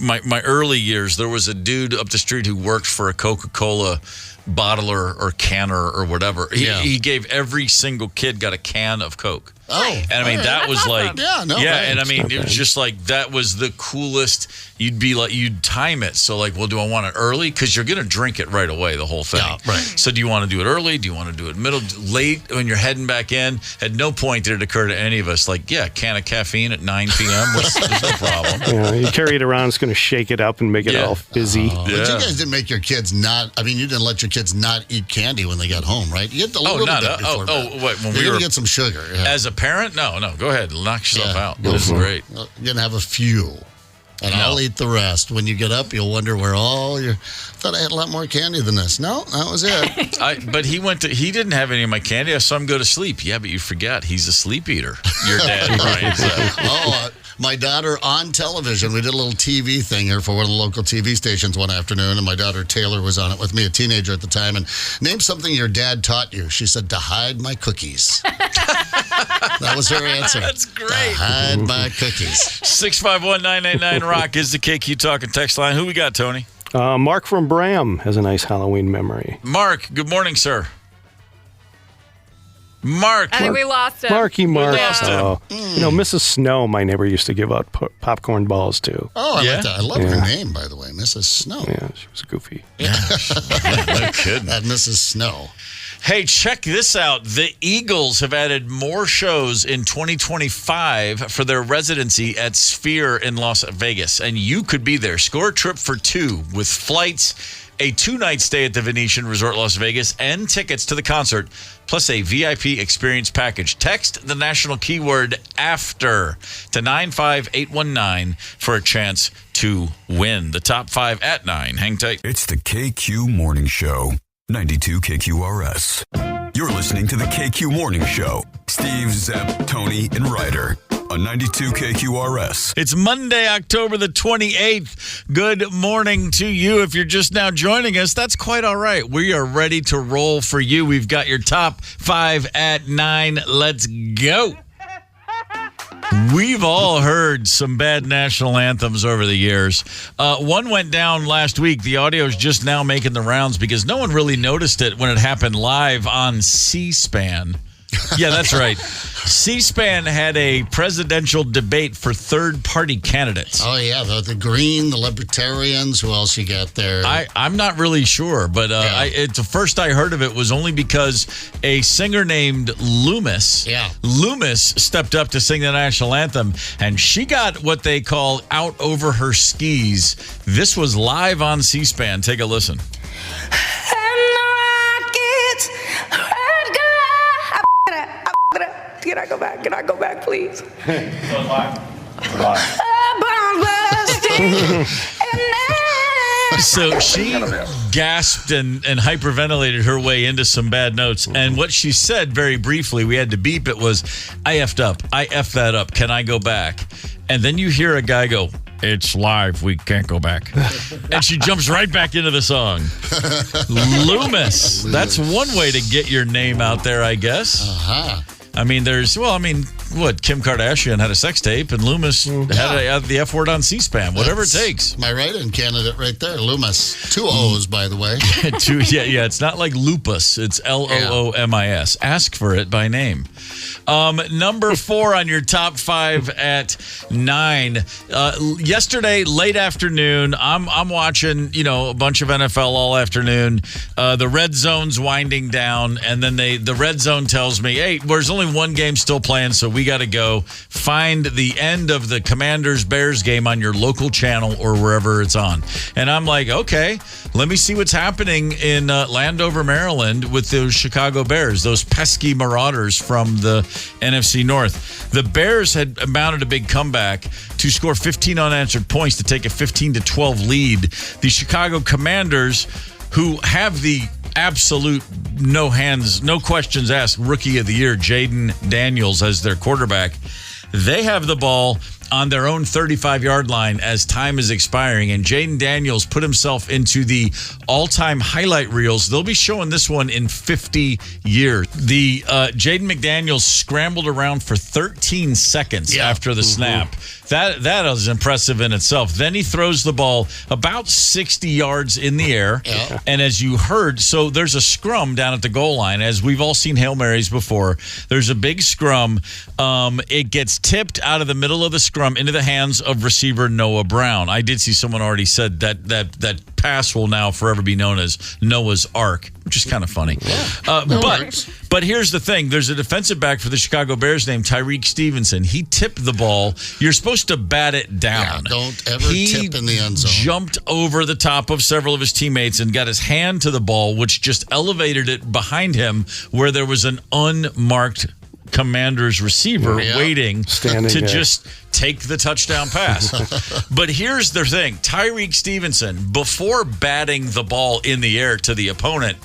my early years, there was a dude up the street who worked for a Coca-Cola bottler or canner or whatever. He gave every single kid got a can of Coke. Oh, and I mean that was like right. And I mean it was just like that was the coolest. You'd be like you'd time it so like, well, do I want it early because you're gonna drink it right away the whole thing. Yeah, right. So do you want to do it early? Do you want to do it middle, late when you're heading back in? At no point did it occur to any of us like, a can of caffeine at 9 p.m. There's no problem. Yeah, you carry it around. It's gonna shake it up and make it all fizzy. But you guys didn't make your kids not. I mean, you didn't let your kids not eat candy when they got home, right? You had a little bit before. Wait, when we were get some sugar. Yeah. As a parent, no. Go ahead, knock yourself out. This is great. You're gonna have a few, and I'll eat the rest. When you get up, you'll wonder where all your. Thought I had a lot more candy than this. No, that was it. But he didn't have any of my candy. I saw him go to sleep. Yeah, but you forgot he's a sleep eater. Your dad, Brian said. My daughter on television, we did a little TV thing here for one of the local TV stations one afternoon, and my daughter Taylor was on it with me, a teenager at the time, and name something your dad taught you. She said, to hide my cookies. That was her answer. That's great. To hide my cookies. 651-989-ROCK is the KQ Talking text line. Who we got, Tony? Mark from Bram has a nice Halloween memory. Mark, good morning, sir. Mark. I think we lost him. Marky Mark. lost him. Oh. Mrs. Snow, my neighbor, used to give out popcorn balls, too. Oh, I Yeah? like that. I love her name, by the way, Mrs. Snow. Yeah, she was goofy. No kidding. That Mrs. Snow. Hey, check this out. The Eagles have added more shows in 2025 for their residency at Sphere in Las Vegas, and you could be there. Score a trip for 2 with flights, a 2-night stay at the Venetian Resort Las Vegas, and tickets to the concert, plus a VIP experience package. Text the national keyword AFTER to 95819 for a chance to win. The top 5 at 9. Hang tight. It's the KQ Morning Show, 92 KQRS. You're listening to the KQ Morning Show. Steve, Zepp, Tony, and Ryder on 92 KQRS. It's Monday, October the 28th. Good morning to you. If you're just now joining us, that's quite all right. We are ready to roll for you. We've got your top 5 at 9. Let's go. We've all heard some bad national anthems over the years. One went down last week. The audio is just now making the rounds because no one really noticed it when it happened live on C-SPAN. Yeah, that's right. C-SPAN had a presidential debate for third-party candidates. Oh, yeah, the Green, the Libertarians. Who else you got there? I'm not really sure, but the first I heard of it was only because a singer named Loomis stepped up to sing the national anthem, and she got what they call out over her skis. This was live on C-SPAN. Take a listen. Can I go back? Can I go back, please? So she gasped and hyperventilated her way into some bad notes. And what she said very briefly, we had to beep it, was, I effed up. I effed that up. Can I go back? And then you hear a guy go, it's live. We can't go back. And she jumps right back into the song. Loomis. That's one way to get your name out there, I guess. Uh-huh. I mean, Kim Kardashian had a sex tape, and Loomis had the F word on C-SPAN. Whatever it takes. My write-in candidate right there, Loomis. 2 O's, by the way. Yeah. It's not like lupus. It's Loomis. Ask for it by name. Number 4 on your top 5 at 9. Yesterday, late afternoon, I'm watching, a bunch of NFL all afternoon. The red zone's winding down, and then the red zone tells me, hey, there's only one game still playing, so we got to go find the end of the Commanders-Bears game on your local channel or wherever it's on. And I'm like, okay, let me see what's happening in Landover, Maryland with those Chicago Bears, those pesky Marauders from the NFC North. The Bears had mounted a big comeback to score 15 unanswered points to take a 15-12 lead. The Chicago Commanders, who have the absolute no questions asked rookie of the year, Jaden Daniels, as their quarterback, they have the ball on their own 35-yard line as time is expiring, and Jaden Daniels put himself into the all-time highlight reels. They'll be showing this one in 50 years. The Jaden McDaniels scrambled around for 13 seconds after the snap. That is impressive in itself. Then he throws the ball about 60 yards in the air. Yeah. And as you heard, so there's a scrum down at the goal line. As we've all seen Hail Marys before, there's a big scrum. It gets tipped out of the middle of the scrum into the hands of receiver Noah Brown. I did see someone already said that pass will now forever be known as Noah's Ark, which is kind of funny. Yeah. But here's the thing. There's a defensive back for the Chicago Bears named Tyreek Stevenson. He tipped the ball. You're supposed to bat it down. Yeah, don't ever tip in the end zone. He jumped over the top of several of his teammates and got his hand to the ball, which just elevated it behind him where there was an unmarked Commanders receiver waiting to just take the touchdown pass. But here's the thing. Tyreek Stevenson, before batting the ball in the air to the opponent,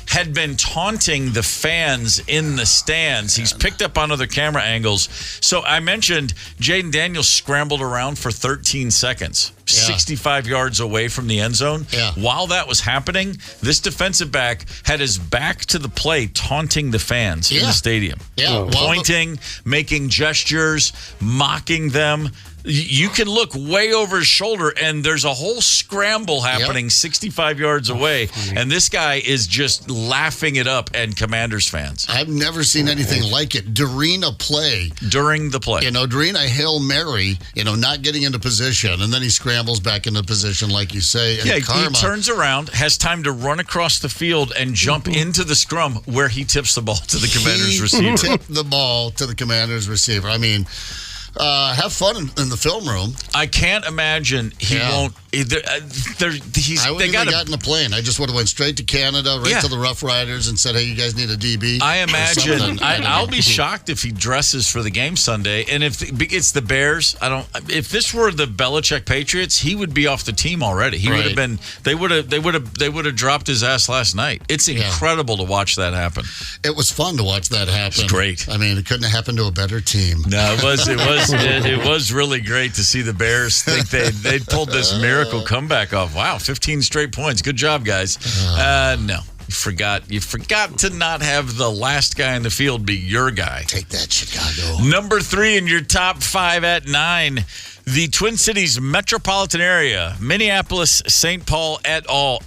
had been taunting the fans in the stands. He's picked up on other camera angles. So I mentioned Jaden Daniels scrambled around for 13 seconds. 65 yards away from the end zone. Yeah. While that was happening, this defensive back had his back to the play, taunting the fans in the stadium. Yeah. Pointing, making gestures, mocking them. You can look way over his shoulder, and there's a whole scramble happening 65 yards away, and this guy is just laughing it up, and Commanders fans. I've never seen anything like it. During the play. During a Hail Mary, not getting into position, and then he scrambles back into position, like you say. And he turns around, has time to run across the field and jump into the scrum where he tips the ball to the Commanders receiver. He tipped the ball to the Commanders receiver. I mean... have fun in the film room. I can't imagine he won't. I wouldn't have gotten a plane. I just would have went straight to Canada, to the Rough Riders, and said, "Hey, you guys need a DB." I imagine. I'll be shocked if he dresses for the game Sunday. And if it's the Bears, if this were the Belichick Patriots, he would be off the team already. He would have been. They would have dropped his ass last night. It's incredible to watch that happen. It was fun to watch that happen. It's great. I mean, it couldn't have happened to a better team. No, it was. It was really great to see the Bears think they pulled this miracle comeback off. Wow, 15 straight points. Good job, guys. No, you forgot to not have the last guy in the field be your guy. Take that, Chicago. Number 3 in your top 5 at 9. The Twin Cities metropolitan area, Minneapolis, St. Paul et al.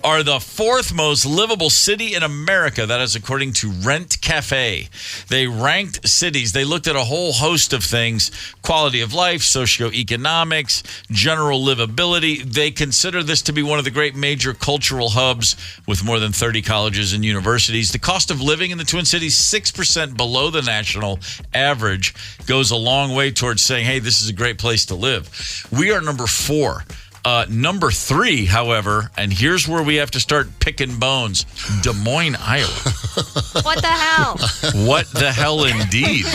Are the 4th most livable city in America. That is according to Rent Cafe. They ranked cities. They looked at a whole host of things: quality of life, socioeconomics, general livability. They consider this to be one of the great major cultural hubs with more than 30 colleges and universities. The cost of living in the Twin Cities, 6% below the national average, goes a long way towards saying, hey, this is a great place to live. We are number 4. Number 3, however, and here's where we have to start picking bones: Des Moines, Iowa. What the hell? What the hell, indeed.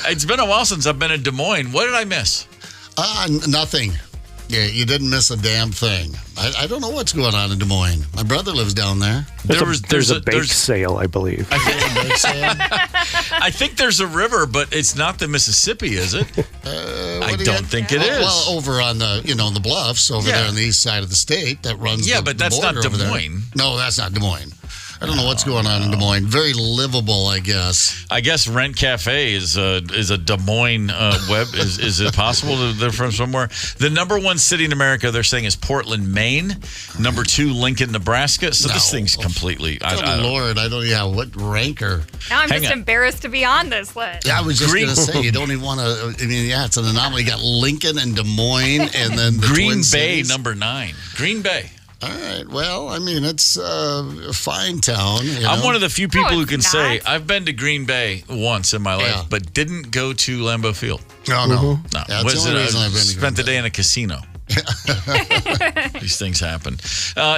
It's been a while since I've been in Des Moines. What did I miss? Nothing. Yeah, you didn't miss a damn thing. I don't know what's going on in Des Moines. My brother lives down there. There's a bake sale, I believe. I think there's a river, but it's not the Mississippi, is it? I don't think it is. Well, over on the the bluffs over there on the east side of the state that runs. Yeah, but that's not Des Moines. No, that's not Des Moines. I don't know what's going on in Des Moines. Very livable, I guess. I guess Rent Cafe is a Des Moines web. Is it possible that they're from somewhere? The number 1 city in America, they're saying, is Portland, Maine. Number 2, Lincoln, Nebraska. So this thing's completely. Lord, I don't. Yeah, what ranker? Now I'm just embarrassed to be on this list. Yeah, I was just going to say, you don't even want to. I mean, it's an anomaly. You got Lincoln and Des Moines, and then the Green Twin Bay, Cities. number 9. Green Bay. All right. Well, I mean, it's a fine town. I'm one of the few people who can say I've been to Green Bay once in my life, but didn't go to Lambeau Field. No. No. That's the only reason I've been to spent the day in a casino. These things happen.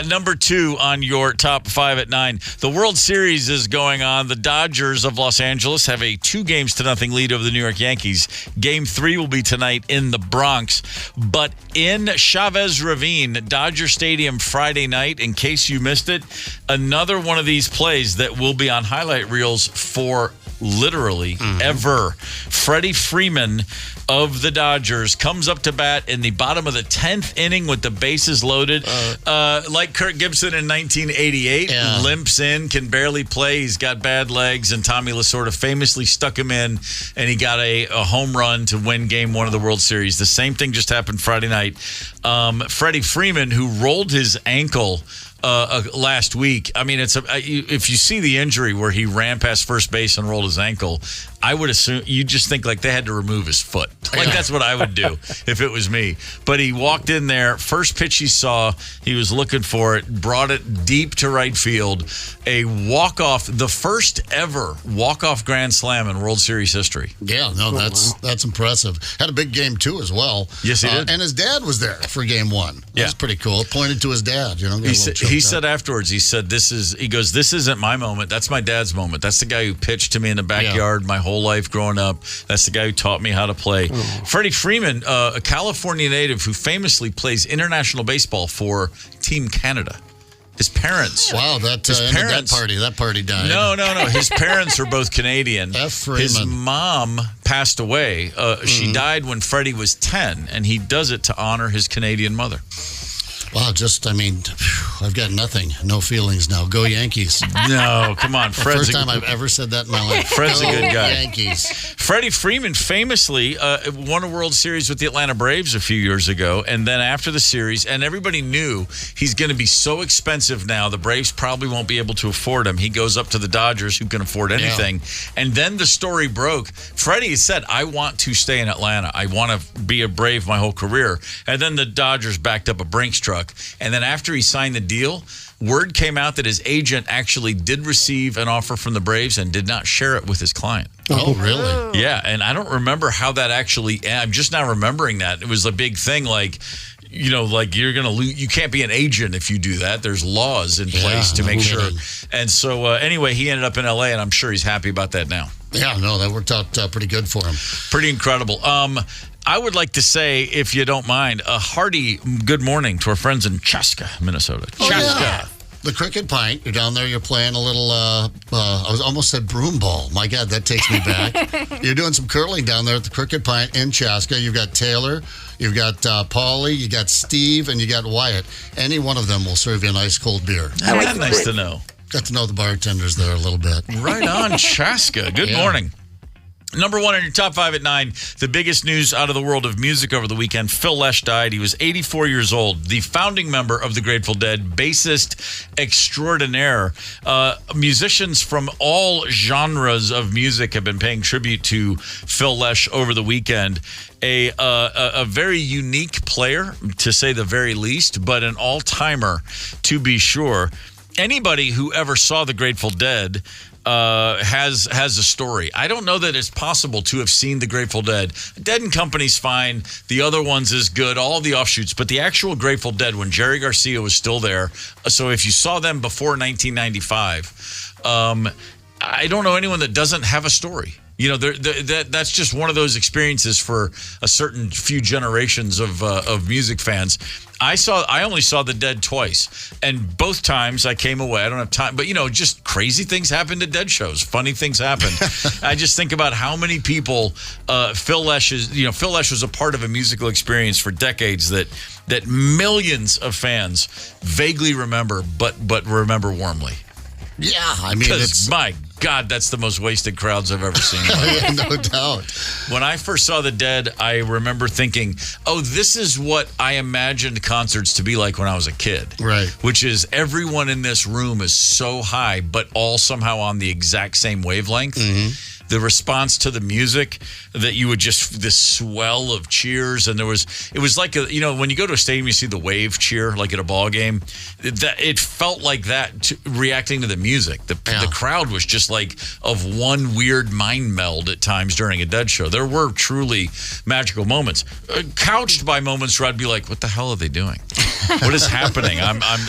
Number 2 on your top 5 at 9. The World Series is going on. The Dodgers of Los Angeles have a 2-0 lead over the New York Yankees. Game 3 will be tonight in the Bronx. But in Chavez Ravine, Dodger Stadium, Friday night, in case you missed it, another one of these plays that will be on highlight reels for literally ever. Freddie Freeman of the Dodgers comes up to bat in the bottom of the 10th inning with the bases loaded. Like Kirk Gibson in 1988, limps in, can barely play. He's got bad legs, and Tommy Lasorda famously stuck him in, and he got a home run to win Game 1 of the World Series. The same thing just happened Friday night. Freddie Freeman, who rolled his ankle last week. I mean, if you see the injury where he ran past first base and rolled his ankle, I would assume you just think like they had to remove his foot. Like that's what I would do if it was me. But he walked in there, first pitch he saw, he was looking for it, brought it deep to right field, a walk-off, the first ever walk-off grand slam in World Series history. Yeah, no, that's impressive. Had a big game too as well. Yes, he did. And his dad was there for Game 1. That's pretty cool. Pointed to his dad, He said afterwards, he said, this isn't my moment. That's my dad's moment. That's the guy who pitched to me in the backyard my whole life growing up. That's the guy who taught me how to play. Freddie Freeman, a California native who famously plays international baseball for Team Canada. His parents. Wow, that party died. No. His parents are both Canadian. F. Freeman. His mom passed away. She died when Freddie was 10, and he does it to honor his Canadian mother. Wow, I've got nothing. No feelings now. Go Yankees. No, come on. First time I've ever said that in my life. Fred's a good guy. Yankees. Freddie Freeman famously won a World Series with the Atlanta Braves a few years ago, and then after the series, and everybody knew he's going to be so expensive now, the Braves probably won't be able to afford him. He goes up to the Dodgers, who can afford anything. Yeah. And then the story broke. Freddie said, I want to stay in Atlanta. I want to be a Brave my whole career. And then the Dodgers backed up a Brinks truck. And then after he signed the deal, word came out that his agent actually did receive an offer from the Braves and did not share it with his client. Oh, really? Yeah, and I don't remember how that actually, I'm just now remembering that. It was a big thing, like you're going to lose. You can't be an agent if you do that. There's laws in place to make sure. And so anyway, he ended up in L.A., and I'm sure he's happy about that now. Yeah, no, that worked out pretty good for him. Pretty incredible. I would like to say, if you don't mind, a hearty good morning to our friends in Chaska, Minnesota. Chaska. Yeah. The Cricket Pint. You're down there. You're playing a little, I almost said broom ball. My God, that takes me back. You're doing some curling down there at the Cricket Pint in Chaska. You've got Taylor. You've got Paulie. You got Steve. And you got Wyatt. Any one of them will serve you an ice cold beer. That's nice to know. Got to know the bartenders there a little bit. Right on, Chaska. Good morning. Number one in your top 5 at 9, the biggest news out of the world of music over the weekend. Phil Lesh died. He was 84 years old, the founding member of the Grateful Dead, bassist extraordinaire. Musicians from all genres of music have been paying tribute to Phil Lesh over the weekend. A very unique player, to say the very least, but an all-timer, to be sure. Anybody who ever saw the Grateful Dead has a story. I don't know that it's possible to have seen the Grateful Dead. Dead and Company's fine. The other ones is good. All the offshoots. But the actual Grateful Dead, when Jerry Garcia was still there. So if you saw them before 1995, I don't know anyone that doesn't have a story. That's just one of those experiences for a certain few generations of music fans. I only saw the Dead twice, and both times I came away. I don't have time, but just crazy things happened at Dead shows. Funny things happened. I just think about how many people Phil Lesh was a part of a musical experience for decades that millions of fans vaguely remember, but remember warmly. Yeah, I mean, it's my God, that's the most wasted crowds I've ever seen. No doubt. When I first saw the Dead, I remember thinking, oh, this is what I imagined concerts to be like when I was a kid. Right. Which is everyone in this room is so high, but all somehow on the exact same wavelength. Mm-hmm. The response to the music, that you would just, this swell of cheers. And it was like, when you go to a stadium, you see the wave cheer, like at a ball game. It felt like that, reacting to the music. The crowd was just like of one weird mind meld at times during a Dead show. There were truly magical moments, couched by moments where I'd be like, what the hell are they doing? What is happening?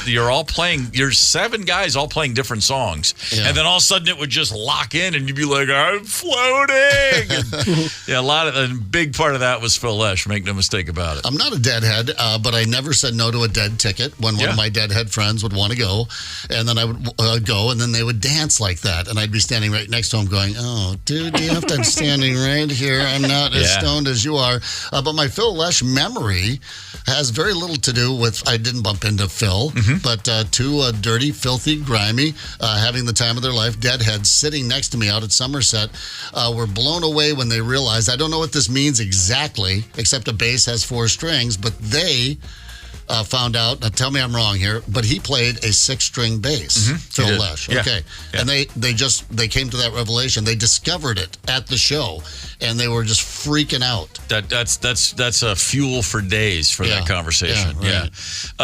You're 7 guys all playing different songs. Yeah. And then all of a sudden it would just lock in and you'd be like, I'm floating. And, a big part of that was Phil Lesh. Make no mistake about it. I'm not a Deadhead, but I never said no to a Dead ticket when one of my Deadhead friends would want to go. And then I would go, and then they would dance like that. And I'd be standing right next to him going, oh, dude, I'm standing right here. I'm not as stoned as you are. But my Phil Lesh memory has very little to do with, I didn't bump into Phil, but two dirty, filthy, grimy, having the time of their life, Deadheads sitting next to me out at Somerset, were blown away when they realized, I don't know what this means exactly, except a bass has 4 strings, but they found out, now tell me I'm wrong here, but he played a 6-string bass, Phil Lesh. Yeah. Okay. Yeah. And they came to that revelation. They discovered it at the show, and they were just freaking out. That's a fuel for days for that conversation. Yeah, right.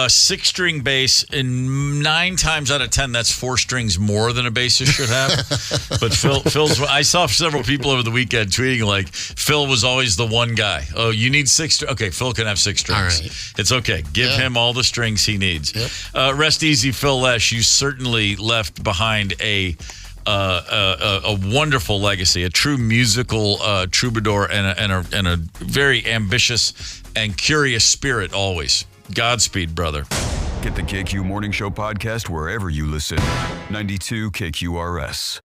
6-string bass, and 9 times out of 10, that's 4 strings more than a bassist should have. But Phil's. I saw several people over the weekend tweeting like Phil was always the one guy. Oh, you need 6. Okay, Phil can have 6 strings. All right. It's okay. Give him all the strings he needs. Yep. Rest easy, Phil Lesh. You certainly left behind a wonderful legacy, a true musical troubadour, and a very ambitious and curious spirit always. Godspeed, brother. Get the KQ Morning Show podcast wherever you listen. 92 KQRS.